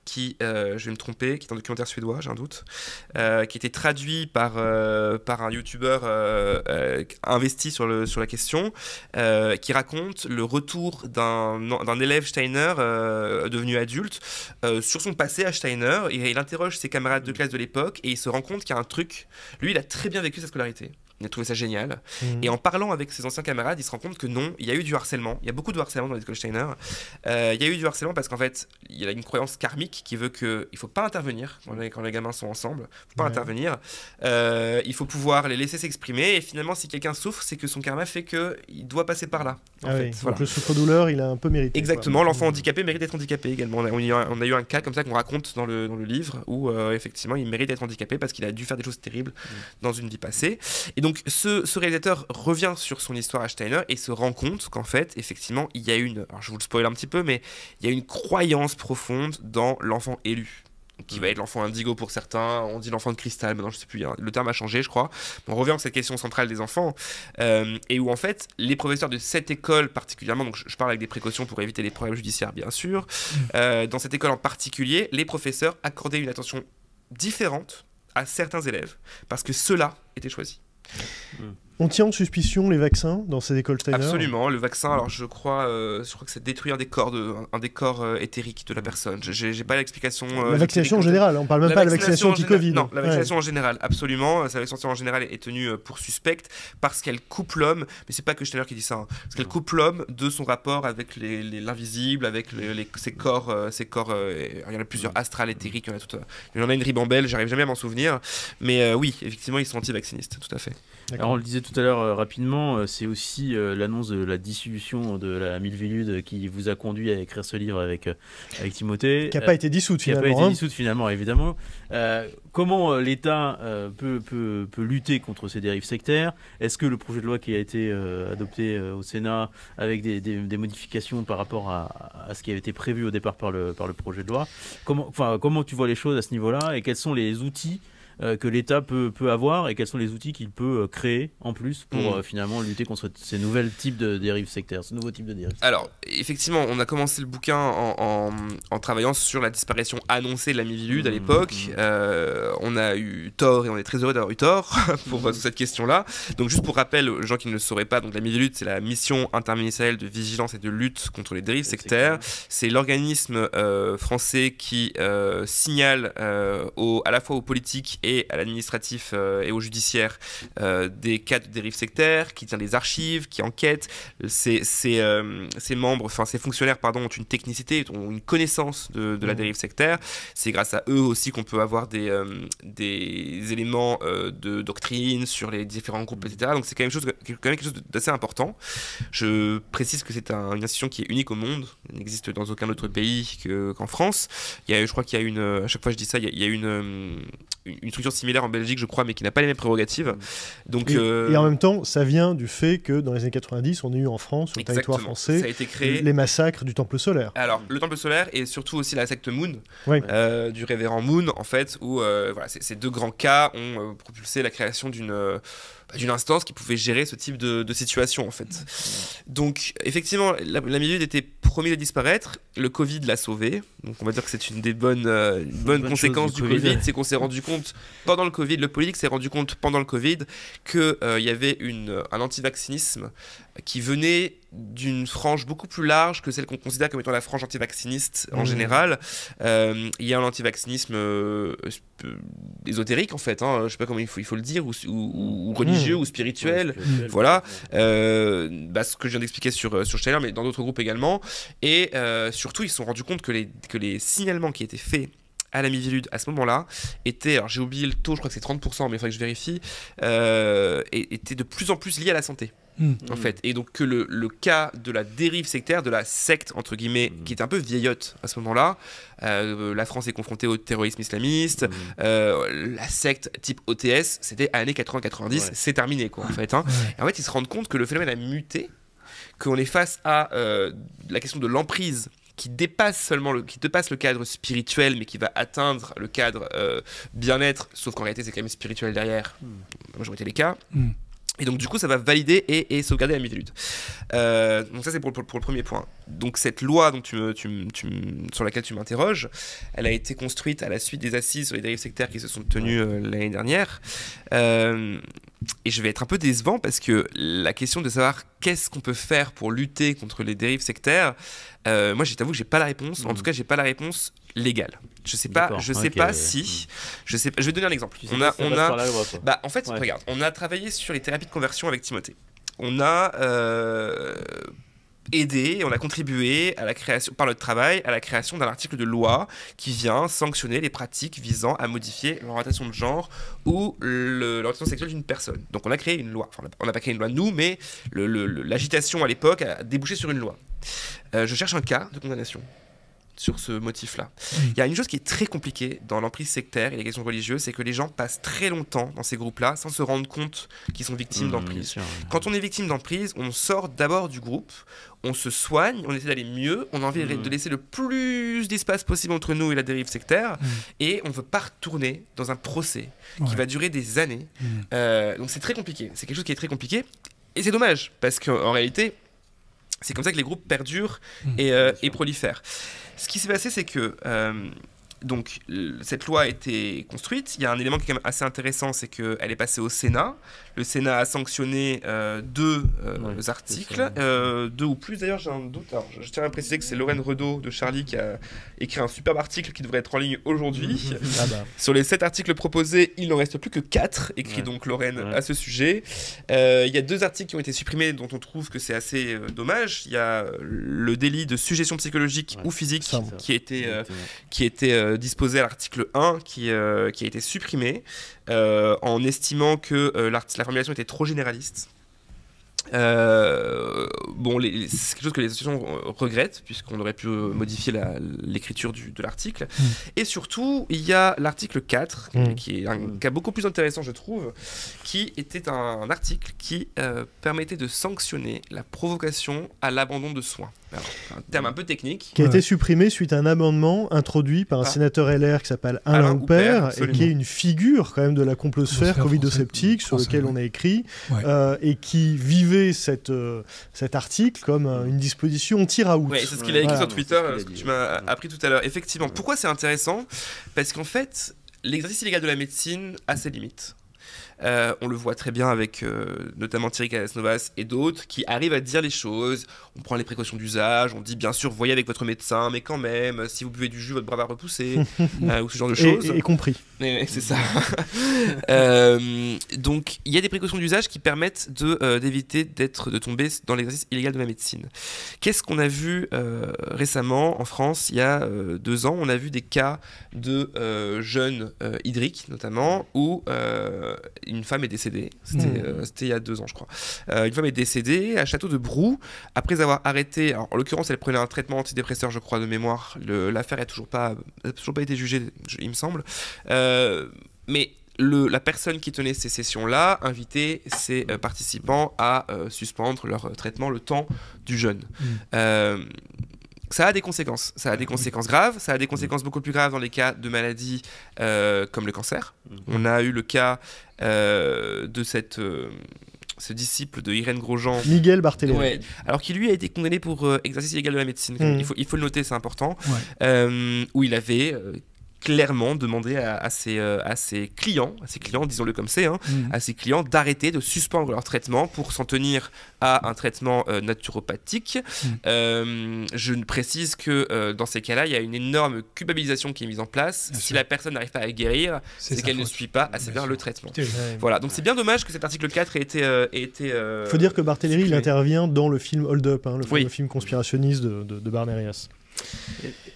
qui, je vais me tromper, qui est un documentaire suédois, j'ai un doute, qui a été traduit par un youtubeur investi sur la question, qui raconte le retour d'un élève Steiner devenu adulte sur son passé à Steiner. Il interroge ses camarades de classe de l'époque et il se rend compte qu'il y a un truc. Lui, il a très bien vécu sa scolarité. Il a trouvé ça génial. Et en parlant avec ses anciens camarades, il se rend compte que non, il y a eu du harcèlement. Il y a beaucoup de harcèlement dans l'école Steiner. Il y a eu du harcèlement parce qu'en fait, il y a une croyance karmique qui veut qu'il ne faut pas intervenir quand les gamins sont ensemble. Il ne faut pas intervenir. Il faut pouvoir les laisser s'exprimer. Et finalement, si quelqu'un souffre, c'est que son karma fait qu'il doit passer par là.
Voilà. Donc le souffre-douleur, il a un peu mérité.
Exactement. L'enfant handicapé mérite d'être handicapé également. On a eu un cas comme ça qu'on raconte dans le livre où effectivement, il mérite d'être handicapé parce qu'il a dû faire des choses terribles dans une vie passée. Et donc, ce réalisateur revient sur son histoire à Steiner et se rend compte qu'en fait, effectivement, il y a alors je vous le spoil un petit peu, mais il y a une croyance profonde dans l'enfant élu, qui va être l'enfant indigo pour certains, on dit l'enfant de cristal, maintenant je sais plus, le terme a changé je crois. On revient à cette question centrale des enfants, et où en fait, les professeurs de cette école particulièrement, donc je parle avec des précautions pour éviter les problèmes judiciaires bien sûr, dans cette école en particulier, les professeurs accordaient une attention différente à certains élèves, parce que ceux-là étaient choisis.
On tient en suspicion les vaccins dans ces écoles Steiner?
Absolument, le vaccin, alors je crois que c'est détruire un des corps éthériques de la personne. J'ai pas l'explication.
La vaccination en général, on parle même pas de la vaccination anti-Covid.
Non, la vaccination en général, absolument. Sa vaccination en général est tenue pour suspecte parce qu'elle coupe l'homme, mais c'est pas que Steiner qui dit ça, hein, parce qu'elle coupe l'homme de son rapport avec l'invisible, avec ses corps. Il y en a plusieurs, astrales, éthériques, il y en a une ribambelle, j'arrive jamais à m'en souvenir. Mais oui, effectivement, ils sont anti-vaccinistes, tout à fait.
Alors on le disait tout à l'heure rapidement, c'est aussi l'annonce de la dissolution de la Millevillud qui vous a conduit à écrire ce livre avec Timothée.
Qui n'a pas été dissoute finalement.
Qui n'a pas été dissoute finalement, évidemment. Comment l'État peut lutter contre ces dérives sectaires? Est-ce que le projet de loi qui a été adopté au Sénat avec des modifications par rapport à ce qui avait été prévu au départ par le projet de loi, comment tu vois les choses à ce niveau-là et quels sont les outils que l'État peut avoir et quels sont les outils qu'il peut créer en plus pour finalement lutter contre ces nouveaux types de dérives sectaires, ces nouveaux types de dérives.
Alors, effectivement, on a commencé le bouquin en travaillant sur la disparition annoncée de la Millevillud à l'époque. On a eu tort et on est très heureux d'avoir eu tort pour cette question-là. Donc, juste pour rappel aux gens qui ne le sauraient pas, donc la Millevillud, c'est la mission interministérielle de vigilance et de lutte contre les dérives sectaires. C'est l'organisme français qui signale à la fois aux politiques et à l'administratif et au judiciaire des cas de dérives sectaires, qui tient des archives, qui enquête. Ces membres, ces fonctionnaires, ont une technicité, ont une connaissance de la dérive sectaire. C'est grâce à eux aussi qu'on peut avoir des éléments de doctrine sur les différents groupes, etc. Donc c'est quand même quelque chose d'assez important. Je précise que c'est une institution qui est unique au monde. Elle n'existe dans aucun autre pays qu'en France. Je crois qu'il y a à chaque fois je dis ça, il y a une structure similaire en Belgique, je crois, mais qui n'a pas les mêmes prérogatives. Donc,
et en même temps, ça vient du fait que dans les années 90, on a eu en France, sur le territoire français,
ça a été créé...
les massacres du Temple solaire.
Alors, le Temple solaire et surtout aussi la secte Moon, du révérend Moon, en fait, où ces deux grands cas ont propulsé la création d'une instance qui pouvait gérer ce type de situation, en fait. Donc, effectivement, la Millevillud était promise à disparaître. Le Covid l'a sauvée. Donc, on va dire que c'est une des bonnes conséquences du Covid. C'est qu'on s'est rendu compte, pendant le Covid, le politique s'est rendu compte pendant le Covid qu'il y avait un anti-vaccinisme qui venait d'une frange beaucoup plus large que celle qu'on considère comme étant la frange anti-vacciniste en général. Il y a un anti-vaccinisme ésotérique, en fait, je sais pas comment il faut le dire, ou religieux, ou spirituel, voilà. Ce que je viens d'expliquer sur Steiner, mais dans d'autres groupes également. Et surtout, ils se sont rendus compte que les signalements qui étaient faits à la Millevillud à ce moment-là étaient, alors j'ai oublié le taux, je crois que c'est 30%, mais il faudrait que je vérifie, étaient de plus en plus liés à la santé. En fait, et donc que le cas de la dérive sectaire, de la secte entre guillemets, qui est un peu vieillotte à ce moment-là, la France est confrontée au terrorisme islamiste, la secte type OTS, c'était années 80-90, c'est terminé quoi en fait. Et en fait, ils se rendent compte que le phénomène a muté, qu'on est face à la question de l'emprise qui dépasse le cadre spirituel, mais qui va atteindre le cadre bien-être, sauf qu'en réalité c'est quand même spirituel derrière, la majorité des cas. Et donc du coup ça va valider et sauvegarder la multitude. Donc ça c'est pour le premier point. Donc cette loi donc sur laquelle tu m'interroges, elle a été construite à la suite des assises sur les dérives sectaires qui se sont tenues l'année dernière. Et je vais être un peu décevant parce que la question de savoir qu'est-ce qu'on peut faire pour lutter contre les dérives sectaires, moi je t'avoue que j'ai pas la réponse. En tout cas j'ai pas la réponse légale. Je sais pas si. Je vais donner un exemple. En fait, regarde, on a travaillé sur les thérapies de conversion avec Timothée. On a aidé, on a contribué à la création, par notre travail, à la création d'un article de loi qui vient sanctionner les pratiques visant à modifier l'orientation de genre ou l'orientation sexuelle d'une personne. Donc on a créé une loi. Enfin, on n'a pas créé une loi nous, mais l'agitation à l'époque a débouché sur une loi. Je cherche un cas de condamnation sur ce motif-là. Il y a une chose qui est très compliquée dans l'emprise sectaire et les questions religieuses, c'est que les gens passent très longtemps dans ces groupes-là sans se rendre compte qu'ils sont victimes d'emprise. Quand on est victime d'emprise, on sort d'abord du groupe, on se soigne, on essaie d'aller mieux, on a envie de laisser le plus d'espace possible entre nous et la dérive sectaire, et on ne veut pas retourner dans un procès qui va durer des années. Donc c'est très compliqué, c'est quelque chose qui est très compliqué, et c'est dommage, parce qu'en réalité, c'est comme ça que les groupes perdurent et prolifèrent. Ce qui s'est passé, c'est que donc, cette loi a été construite. Il y a un élément qui est quand même assez intéressant, c'est qu'elle est passée au Sénat. Le Sénat a sanctionné deux articles, deux ou plus d'ailleurs, j'ai un doute. Alors, je tiens à préciser que c'est Lorraine Redaud de Charlie qui a écrit un superbe article qui devrait être en ligne aujourd'hui. Sur les 7 articles proposés, il n'en reste plus que 4, écrit donc Lorraine à ce sujet. Il y a 2 articles qui ont été supprimés dont on trouve que c'est assez dommage. Il y a le délit de suggestion psychologique ou physique qui était disposé à l'article 1 qui a été supprimé en estimant que la formulation était trop généraliste. C'est quelque chose que les associations regrettent puisqu'on aurait pu modifier l'écriture de l'article. Et surtout, il y a l'article 4 qui est un cas beaucoup plus intéressant, je trouve, qui était un article qui permettait de sanctionner la provocation à l'abandon de soins. Alors, un terme un peu technique.
Qui a été supprimé suite à un amendement introduit par un sénateur LR qui s'appelle Alain Houpert, et qui est une figure quand même de la complosphère covido-sceptique sur lequel on a écrit, et qui vivait cet article comme une disposition tire-out.
Oui, c'est ce qu'il a écrit sur Twitter, ce que tu m'as appris tout à l'heure. Effectivement, pourquoi c'est intéressant ? Parce qu'en fait, l'exercice illégal de la médecine a ses limites. On le voit très bien avec notamment Thierry Callas-Novas et d'autres qui arrivent à dire les choses. On prend les précautions d'usage, on dit bien sûr voyez avec votre médecin, mais quand même si vous buvez du jus votre bras va repousser ou ce genre de choses.
Et compris.
C'est ça. Donc il y a des précautions d'usage qui permettent d'éviter de tomber dans l'exercice illégal de la médecine. Qu'est-ce qu'on a vu récemment en France il y a 2 ans? On a vu des cas de jeunes hydriques notamment où une femme est décédée, c'était il y a 2 ans je crois. Une femme est décédée à Château de Brou après avoir arrêté, alors, en l'occurrence elle prenait un traitement antidépresseur je crois de mémoire, l'affaire n'a toujours pas été jugée il me semble, mais la personne qui tenait ces sessions-là invitait ses participants à suspendre leur traitement le temps du jeûne. Ça a des conséquences. Ça a des conséquences graves. Ça a des conséquences beaucoup plus graves dans les cas de maladies comme le cancer. On a eu le cas de ce disciple de Irène Grosjean,
Miguel Barthélémy,
alors qui lui a été condamné pour exercice illégal de la médecine. Il faut le noter, c'est important. Où il avait clairement demander à ses clients, disons-le comme c'est, à ses clients d'arrêter de suspendre leur traitement pour s'en tenir à un traitement naturopathique. Je ne précise que dans ces cas-là, il y a une énorme culpabilisation qui est mise en place. Si la personne n'arrive pas à guérir, c'est qu'elle ne suit pas assez bien le traitement. Voilà, donc c'est bien dommage que cet article 4 ait été...
Il faut dire que Barthélémy, il intervient dans le film Hold Up, le film conspirationniste de Barnerias.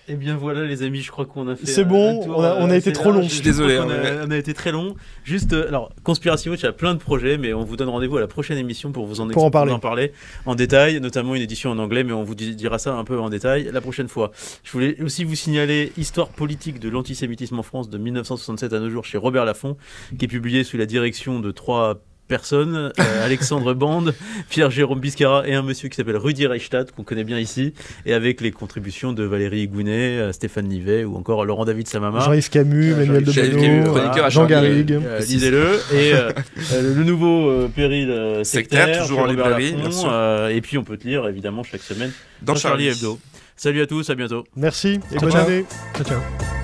Eh bien voilà les amis, je crois qu'on a fait.
C'est bon, on a été trop long.
Je suis désolé.
On a été très long. Juste, alors Conspiracy Watch a plein de projets, mais on vous donne rendez-vous à la prochaine émission pour vous en parler en détail, notamment une édition en anglais, mais on vous dira ça un peu en détail la prochaine fois. Je voulais aussi vous signaler Histoire politique de l'antisémitisme en France de 1967 à nos jours chez Robert Laffont, qui est publié sous la direction de 3 personnes, Alexandre Bande, Pierre-Jérôme Biscara et un monsieur qui s'appelle Rudy Reichstadt, qu'on connaît bien ici, et avec les contributions de Valérie Gounet, Stéphane Nivet ou encore Laurent David Samama.
Jean-Yves Camus, Manuel Debonneau, Jean Garrigue.
Lisez-le. Et le nouveau péril sectaire,
toujours en librairie, bien sûr.
Et puis on peut te lire évidemment chaque semaine
dans Charlie
Hebdo. Salut à tous, à bientôt.
Merci et bonne année. Ciao, ciao.